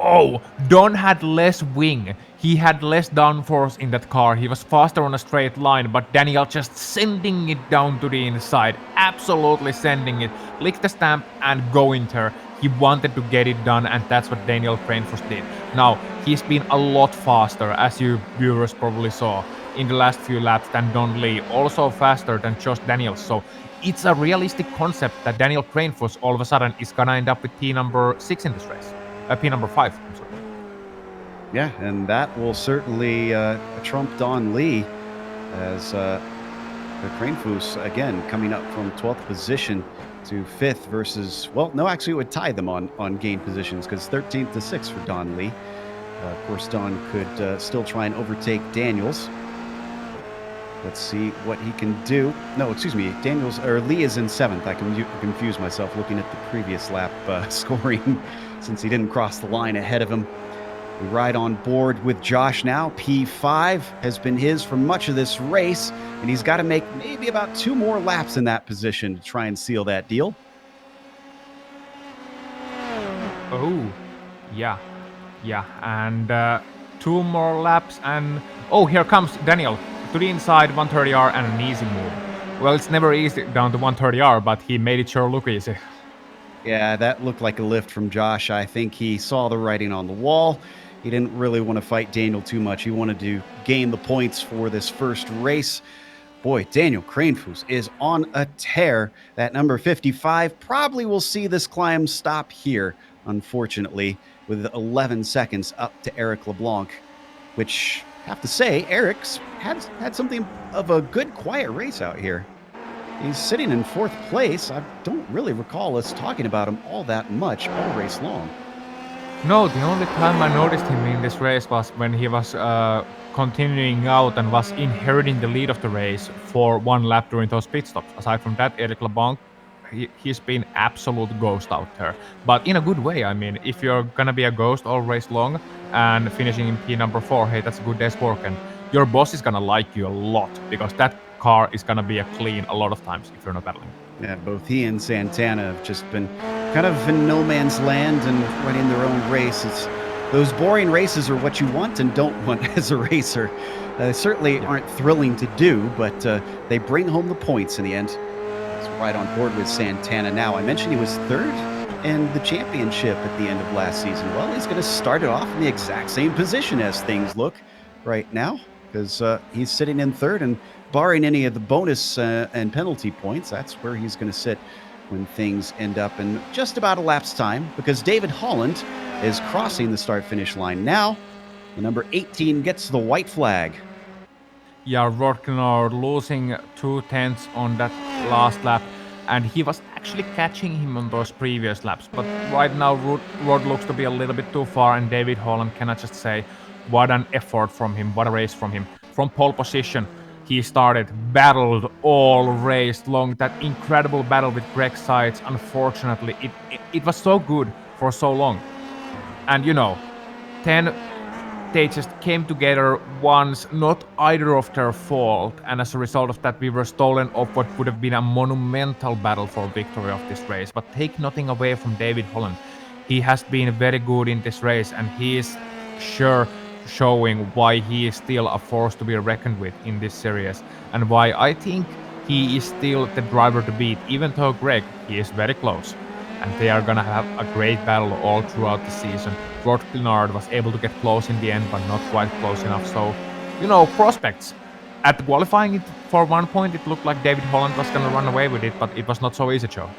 Oh, Don had less wing. He had less downforce in that car. He was faster on a straight line, but Daniel just sending it down to the inside. Absolutely sending it. Lick the stamp and go in there. He wanted to get it done, and that's what Daniel Kranefuss did. Now, he's been a lot faster, as you viewers probably saw, in the last few laps than Don Lee. Also faster than Josh Daniels. So it's a realistic concept that Daniel Kranefuss all of a sudden is gonna end up with P number 6 in this race. P number 5, I'm sorry. Yeah, and that will certainly trump Don Lee as Kranefuss, again, coming up from 12th position to 5th versus, well, no, actually it would tie them on gain positions because 13th to 6th for Don Lee. Of course, Don could still try and overtake Daniels. Let's see what he can do. No, excuse me, Lee is in 7th. I can confuse myself looking at the previous lap scoring since he didn't cross the line ahead of him. We ride on board with Josh now. P5 has been his for much of this race, and he's got to make maybe about 2 more laps in that position to try and seal that deal. Oh, yeah. And 2 more laps, and oh, here comes Daniel to the inside, 130R and an easy move. Well, it's never easy down to 130R, but he made it sure look easy. Yeah, that looked like a lift from Josh. I think he saw the writing on the wall. He didn't really want to fight Daniel too much. He wanted to gain the points for this first race. Boy, Daniel Kranefuss is on a tear. That number 55 probably will see this climb stop here, unfortunately, with 11 seconds up to Eric LeBlanc, which, I have to say, Eric's had something of a good, quiet race out here. He's sitting in 4th place. I don't really recall us talking about him all that much all race long. No, the only time I noticed him in this race was when he was continuing out and was inheriting the lead of the race for 1 lap during those pit stops. Aside from that, Eric LeBlanc, he's been absolute ghost out there. But in a good way, I mean, if you're gonna be a ghost all race long and finishing in P number 4, hey, that's a good day's work. And your boss is gonna like you a lot because that car is gonna be a clean a lot of times if you're not battling. Yeah, both he and Santana have just been kind of in no man's land and running their own race. Those boring races are what you want and don't want as a racer. They certainly aren't thrilling to do, but they bring home the points in the end. He's right on board with Santana now. I mentioned he was 3rd in the championship at the end of last season. Well, he's going to start it off in the exact same position as things look right now, because he's sitting in 3rd, and barring any of the bonus and penalty points, that's where he's going to sit when things end up in just about a lap's time, because David Holland is crossing the start-finish line now. The number 18 gets the white flag. Yeah, Rodknar losing 2/10 on that last lap, and he was actually catching him on those previous laps. But right now, Rod looks to be a little bit too far, and David Holland cannot just say, what an effort from him, what a race from him. From pole position, he started, battled all race long. That incredible battle with Greg Seitz, unfortunately, it was so good for so long. And you know, 10, they just came together once, not either of their fault, and as a result of that, we were stolen off what would have been a monumental battle for victory of this race. But take nothing away from David Holland. He has been very good in this race, and he is sure showing why he is still a force to be reckoned with in this series, and why I think he is still the driver to beat, even though Greg, he is very close. And they are gonna have a great battle all throughout the season. Rod Glenard was able to get close in the end, but not quite close enough. So, you know, prospects. At the qualifying, it, for one point, it looked like David Holland was gonna run away with it, but it was not so easy, Joe.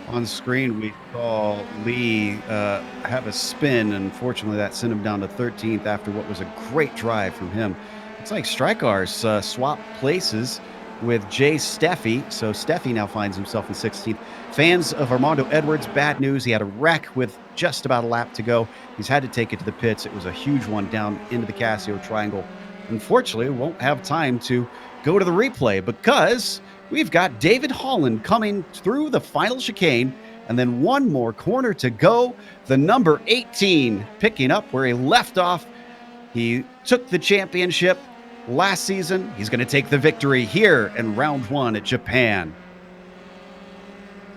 On screen, we saw Lee have a spin. Unfortunately, that sent him down to 13th after what was a great drive from him. It's like Strykars swapped places with Jay Steffi, so Steffi now finds himself in 16th. Fans of Armando Edwards, bad news. He had a wreck with just about a lap to go. He's had to take it to the pits. It was a huge one down into the Casio Triangle. Unfortunately, we won't have time to go to the replay because we've got David Holland coming through the final chicane, and then one more corner to go. The number 18 picking up where he left off. He took the championship last season. He's going to take the victory here in round 1 at Japan.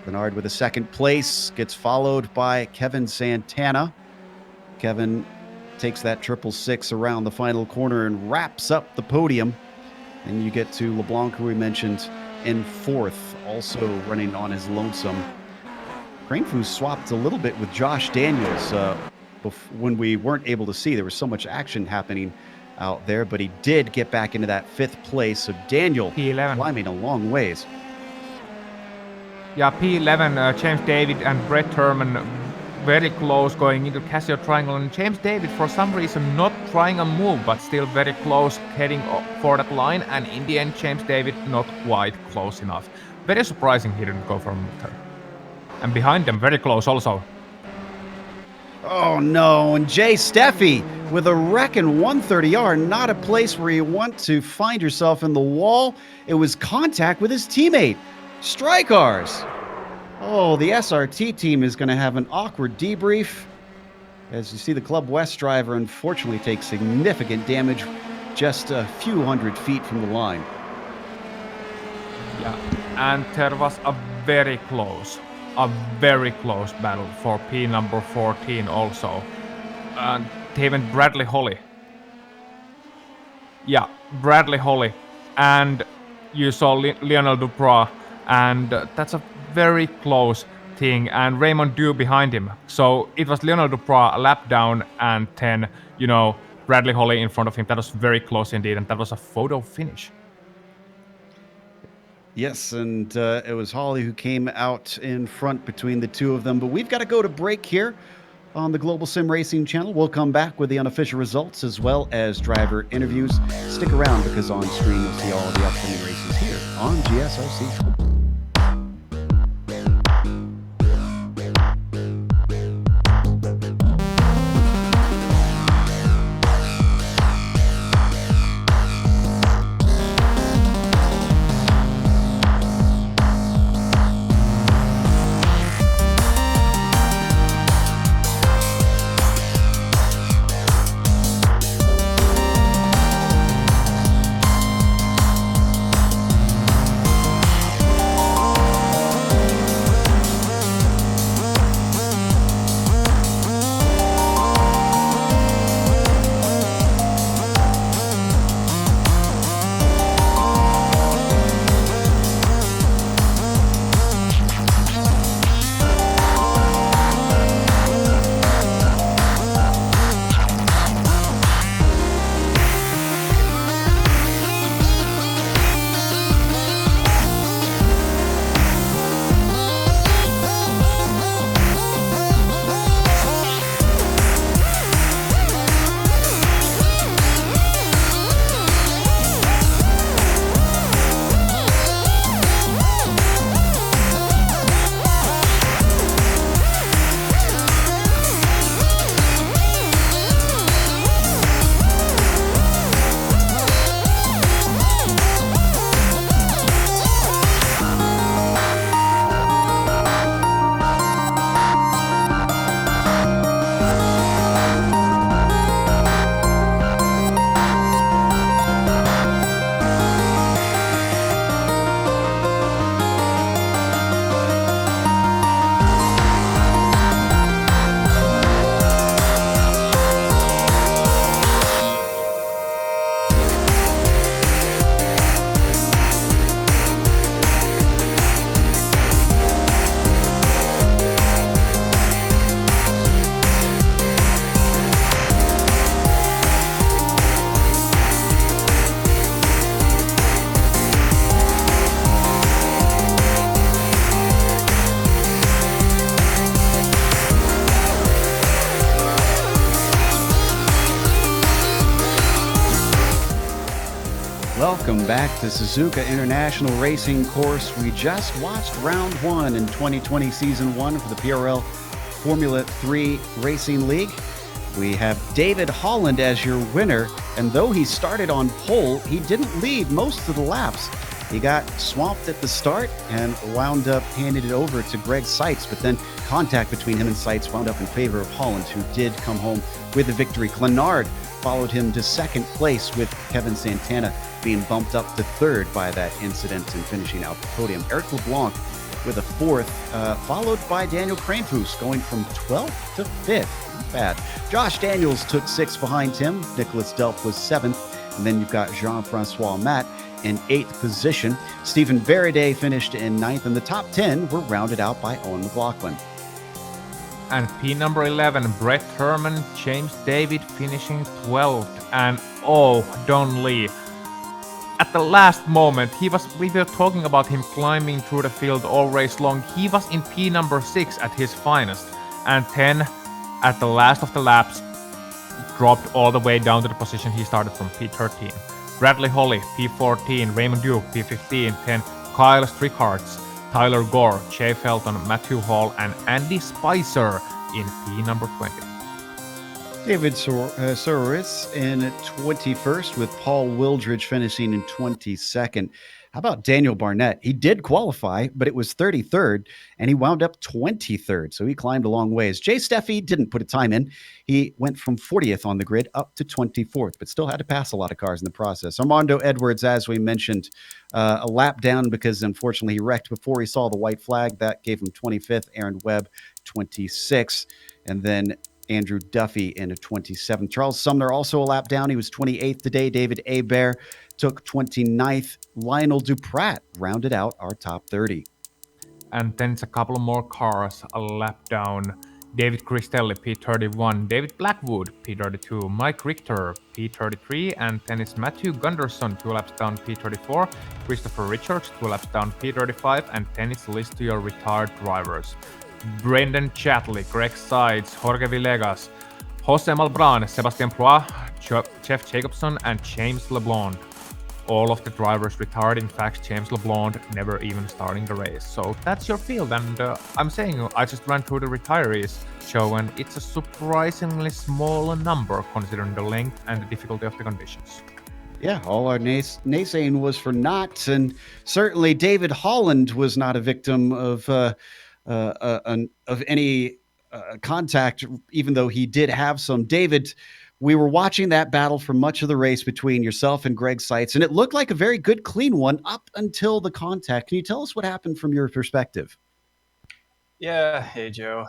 Bernard with a 2nd place, gets followed by Kevin Santana. Kevin takes that 666 around the final corner and wraps up the podium. And you get to LeBlanc, who we mentioned, in 4th, also running on his lonesome. Kranefuss swapped a little bit with Josh Daniels when we weren't able to see. There was so much action happening out there, but he did get back into that 5th place. So Daniel P11. climbing a long ways. Yeah, P11, James David and Brett Herman very close going into Casio Triangle, and James David for some reason not trying a move, but still very close heading for that line, and in the end James David not quite close enough. Very surprising he didn't go for a move there. And behind them, very close also. Oh no, and Jay Steffi with a wreck in 130R, not a place where you want to find yourself in the wall. It was contact with his teammate, Strykars. Oh, the SRT team is going to have an awkward debrief. As you see, the Club West driver unfortunately takes significant damage just a few hundred feet from the line. Yeah, and there was a very close battle for P number 14 also. And even Bradley Holly Yeah, Bradley Holly, and you saw Lionel Dubois, and that's a very close thing, and Raymond Dew behind him. So it was Lionel Dubois a lap down, and then Bradley Holly in front of him. That was very close indeed, and that was a photo finish. Yes, and it was Holly who came out in front between the two of them. But we've got to go to break here on the Global Sim Racing Channel. We'll come back with the unofficial results as well as driver interviews. Stick around because on screen you'll see all of the upcoming races here on GSRC. Welcome back to Suzuka International Racing Course. We just watched round 1 in 2020 season 1 for the PRL Formula 3 Racing League. We have David Holland as your winner, and though he started on pole, he didn't lead most of the laps. He got swamped at the start and wound up handing it over to Greg Seitz, but then contact between him and Seitz wound up in favor of Holland, who did come home with the victory. Clenard followed him to second place, with Kevin Santana being bumped up to third by that incident and finishing out the podium. Eric LeBlanc with a fourth, followed by Daniel Kranefuss going from 12th to 5th. Not bad. Josh Daniels took 6th behind him. Nicholas Delp was 7th. And then you've got Jean-Francois Matt in 8th position. Stephen Varaday finished in 9th, and the top 10 were rounded out by Owen McLaughlin. And P number 11, Brett Herman, James David finishing 12th. And Don Lee. At the last moment, we were talking about him climbing through the field all race long. He was in P number 6 at his finest. And 10 at the last of the laps, dropped all the way down to the position he started from P13. Bradley Holly, P14, Raymond Duke, P15, 10 Kyle Strickhardt, Tyler Gore, Jay Felton, Matthew Hall, and Andy Spicer in P number 20. David Soros in 21st, with Paul Wildridge finishing in 22nd. How about Daniel Barnett? He did qualify, but it was 33rd, and he wound up 23rd, so he climbed a long ways. Jay Steffi didn't put a time in. He went from 40th on the grid up to 24th, but still had to pass a lot of cars in the process. Armando Edwards, as we mentioned, a lap down because unfortunately he wrecked before he saw the white flag. That gave him 25th. Aaron Webb, 26th. And then Andrew Duffy in a 27th. Charles Sumner also a lap down. He was 28th today. David Hebert took 29th. Lionel Duprat rounded out our top 30. And then it's a couple more cars a lap down. David Cristelli, P31, David Blackwood, P32, Mike Richter, P33, and then it's Matthew Gunderson, 2 laps down, P34, Christopher Richards, 2 laps down, P35, and then it's list to your retired drivers. Brendan Chatley, Greg Sides, Jorge Villegas, Jose Malbran, Sebastian Proix, Jeff Jacobson, and James LeBlanc. All of the drivers retired. In fact, James LeBlanc never even starting the race. So that's your field. And I'm saying I just ran through the retirees show, and it's a surprisingly small number considering the length and the difficulty of the conditions. Yeah, all our naysaying was for naught, and certainly David Holland was not a victim of any contact, even though he did have some. David, we were watching that battle for much of the race between yourself and Greg Seitz, and it looked like a very good, clean one up until the contact. Can you tell us what happened from your perspective? Yeah, hey Joe.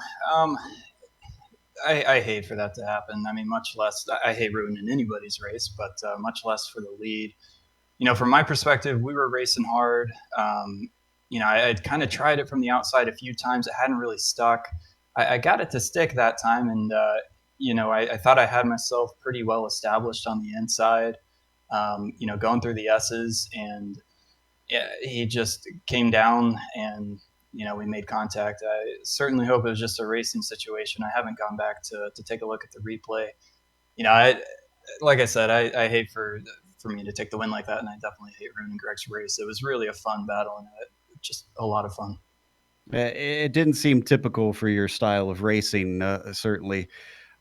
I hate for that to happen. I mean, much less, I hate ruining anybody's race, but much less for the lead. You know, from my perspective, we were racing hard. You know, I'd kind of tried it from the outside a few times. It hadn't really stuck. I got it to stick that time, and you know, I thought I had myself pretty well established on the inside. You know, going through the S's, and yeah, he just came down, and you know, we made contact. I certainly hope it was just a racing situation. I haven't gone back to take a look at the replay. You know, like I said, I hate for me to take the win like that, and I definitely hate ruining Greg's race. It was really a fun battle, and just a lot of fun. It didn't seem typical for your style of racing, certainly.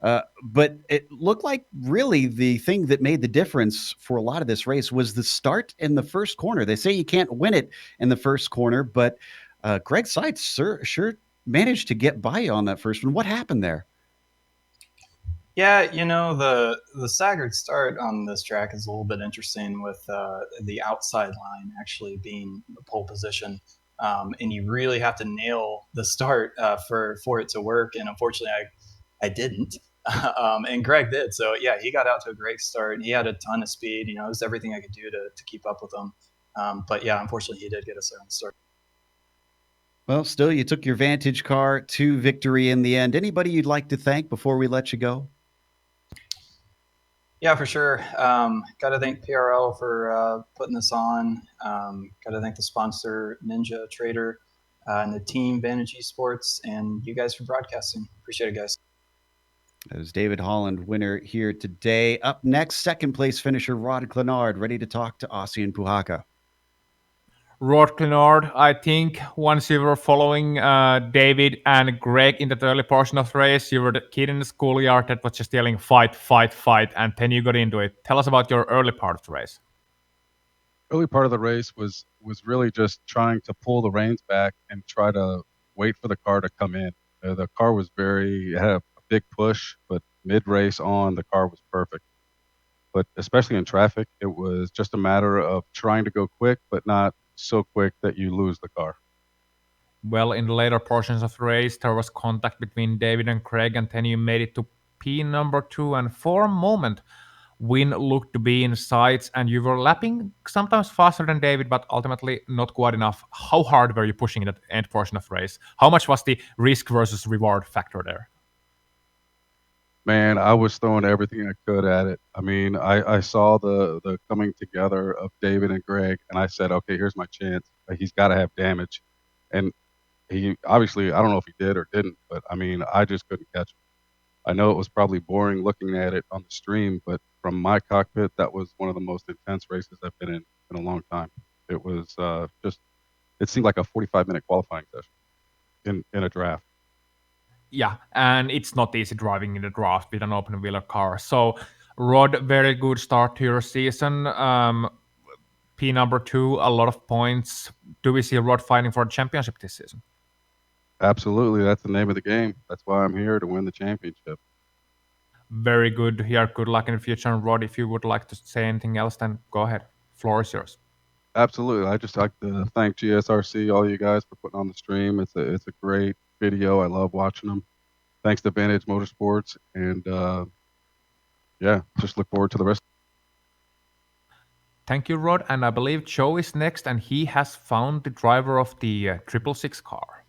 But it looked like really the thing that made the difference for a lot of this race was the start in the first corner. They say you can't win it in the first corner, but Greg Seitz sure managed to get by you on that first one. What happened there? Yeah, you know, the staggered start on this track is a little bit interesting with the outside line actually being the pole position. And you really have to nail the start for it to work. And unfortunately, I didn't. And Greg did. So, yeah, he got out to a great start. He had a ton of speed. You know, it was everything I could do to keep up with him. But, yeah, unfortunately, he did get us there on the start. Well, still, you took your Vantage car to victory in the end. Anybody you'd like to thank before we let you go? Yeah, for sure. Got to thank PRL for putting this on. Got to thank the sponsor, NinjaTrader, and the team, Vantage Esports, and you guys for broadcasting. Appreciate it, guys. That is David Holland, winner here today. Up next, second place finisher Rod Clenard, ready to talk to Ossian Puhaka. Rod Clenard, I think once you were following David and Greg in the early portion of the race, you were the kid in the schoolyard that was just yelling fight, fight, fight, and then you got into it. Tell us about your early part of the race. Early part of the race was really just trying to pull the reins back and try to wait for the car to come in. The car was had a big push, but mid-race on, the car was perfect. But especially in traffic, it was just a matter of trying to go quick, but not so quick that you lose the car. Well, in the later portions of the race, there was contact between David and Craig, and then you made it to P number 2, and for a moment, Win looked to be in sights, and you were lapping sometimes faster than David, but ultimately not quite enough. How hard were you pushing in that end portion of the race? How much was the risk versus reward factor there? Man, I was throwing everything I could at it. I mean, I saw the coming together of David and Greg, and I said, okay, here's my chance. He's got to have damage. And he obviously, I don't know if he did or didn't, but I mean, I just couldn't catch him. I know it was probably boring looking at it on the stream, but from my cockpit, that was one of the most intense races I've been in a long time. It was it seemed like a 45-minute qualifying session in a draft. Yeah, and it's not easy driving in the draft with an open wheeler car. So, Rod, very good start to your season. P number 2, a lot of points. Do we see Rod fighting for a championship this season? Absolutely, that's the name of the game. That's why I'm here, to win the championship. Very good to hear. Good luck in the future. And Rod, if you would like to say anything else, then go ahead. Floor is yours. Absolutely. I just like to thank GSRC, all you guys, for putting on the stream. It's a great video. I love watching them. thanks to Vantage Motorsports, and yeah, just look forward to the rest. Thank you, Rod. And I believe Joe is next, and he has found the driver of the 666 car.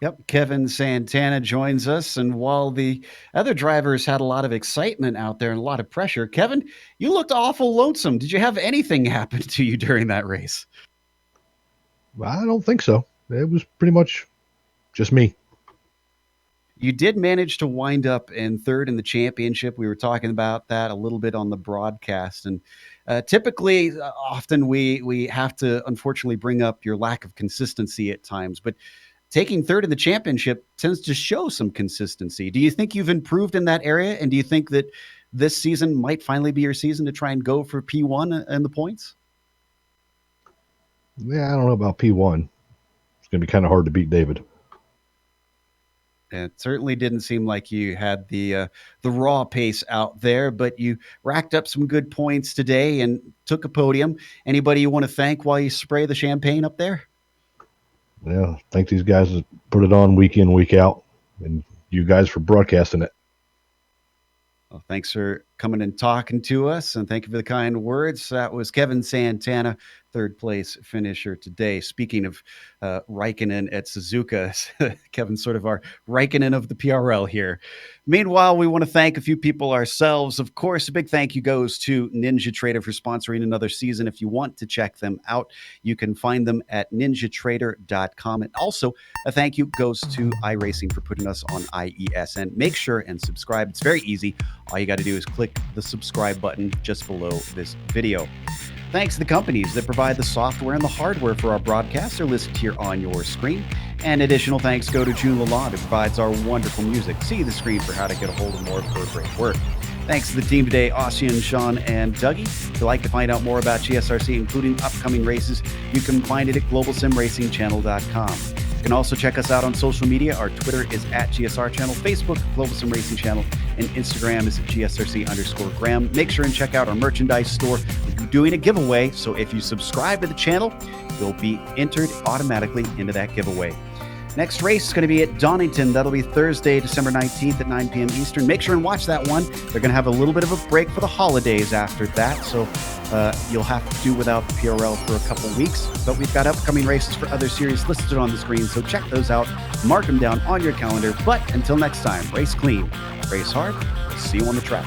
Yep, Kevin Santana joins us. And while the other drivers had a lot of excitement out there and a lot of pressure, Kevin, you looked awful lonesome. Did you have anything happen to you during that race? I don't think so. It was pretty much just me. You did manage to wind up in third in the championship. We were talking about that a little bit on the broadcast. And typically, often we have to unfortunately bring up your lack of consistency at times. But taking third in the championship tends to show some consistency. Do you think you've improved in that area? And do you think that this season might finally be your season to try and go for P1 and the points? Yeah, I don't know about P1. It's going to be kind of hard to beat David. It certainly didn't seem like you had the raw pace out there, but you racked up some good points today and took a podium. Anybody you want to thank while you spray the champagne up there? Yeah, thank these guys that put it on week in, week out, and you guys for broadcasting it. Well, thanks for coming and talking to us, and thank you for the kind words. That was Kevin Santana, third place finisher today. Speaking of Raikkonen at Suzuka, Kevin's sort of our Raikkonen of the PRL here. Meanwhile, we want to thank a few people ourselves. Of course, a big thank you goes to NinjaTrader for sponsoring another season. If you want to check them out, you can find them at NinjaTrader.com. And also, a thank you goes to iRacing for putting us on IESN. Make sure and subscribe. It's very easy. All you got to do is click the subscribe button just below this video. Thanks to the companies that provide the software and the hardware for our broadcasts. They're listed here on your screen. And additional thanks go to June Lalonde, who provides our wonderful music. See the screen for how to get a hold of more of her great work. Thanks to the team today, Ossian, Sean, and Dougie. If you'd like to find out more about GSRC, including upcoming races, you can find it at globalsimracingchannel.com. You can also check us out on social media. Our Twitter is at GSR Channel, Facebook, Global SimRacing Channel, and Instagram is at GSRC_Graham. Make sure and check out our merchandise store. We're doing a giveaway, so if you subscribe to the channel, you'll be entered automatically into that giveaway. Next race is going to be at Donington. That'll be Thursday, December 19th at 9 p.m. Eastern. Make sure and watch that one. They're going to have a little bit of a break for the holidays after that, so you'll have to do without the PRL for a couple weeks. But we've got upcoming races for other series listed on the screen, so check those out. Mark them down on your calendar. But until next time, race clean, race hard. See you on the track.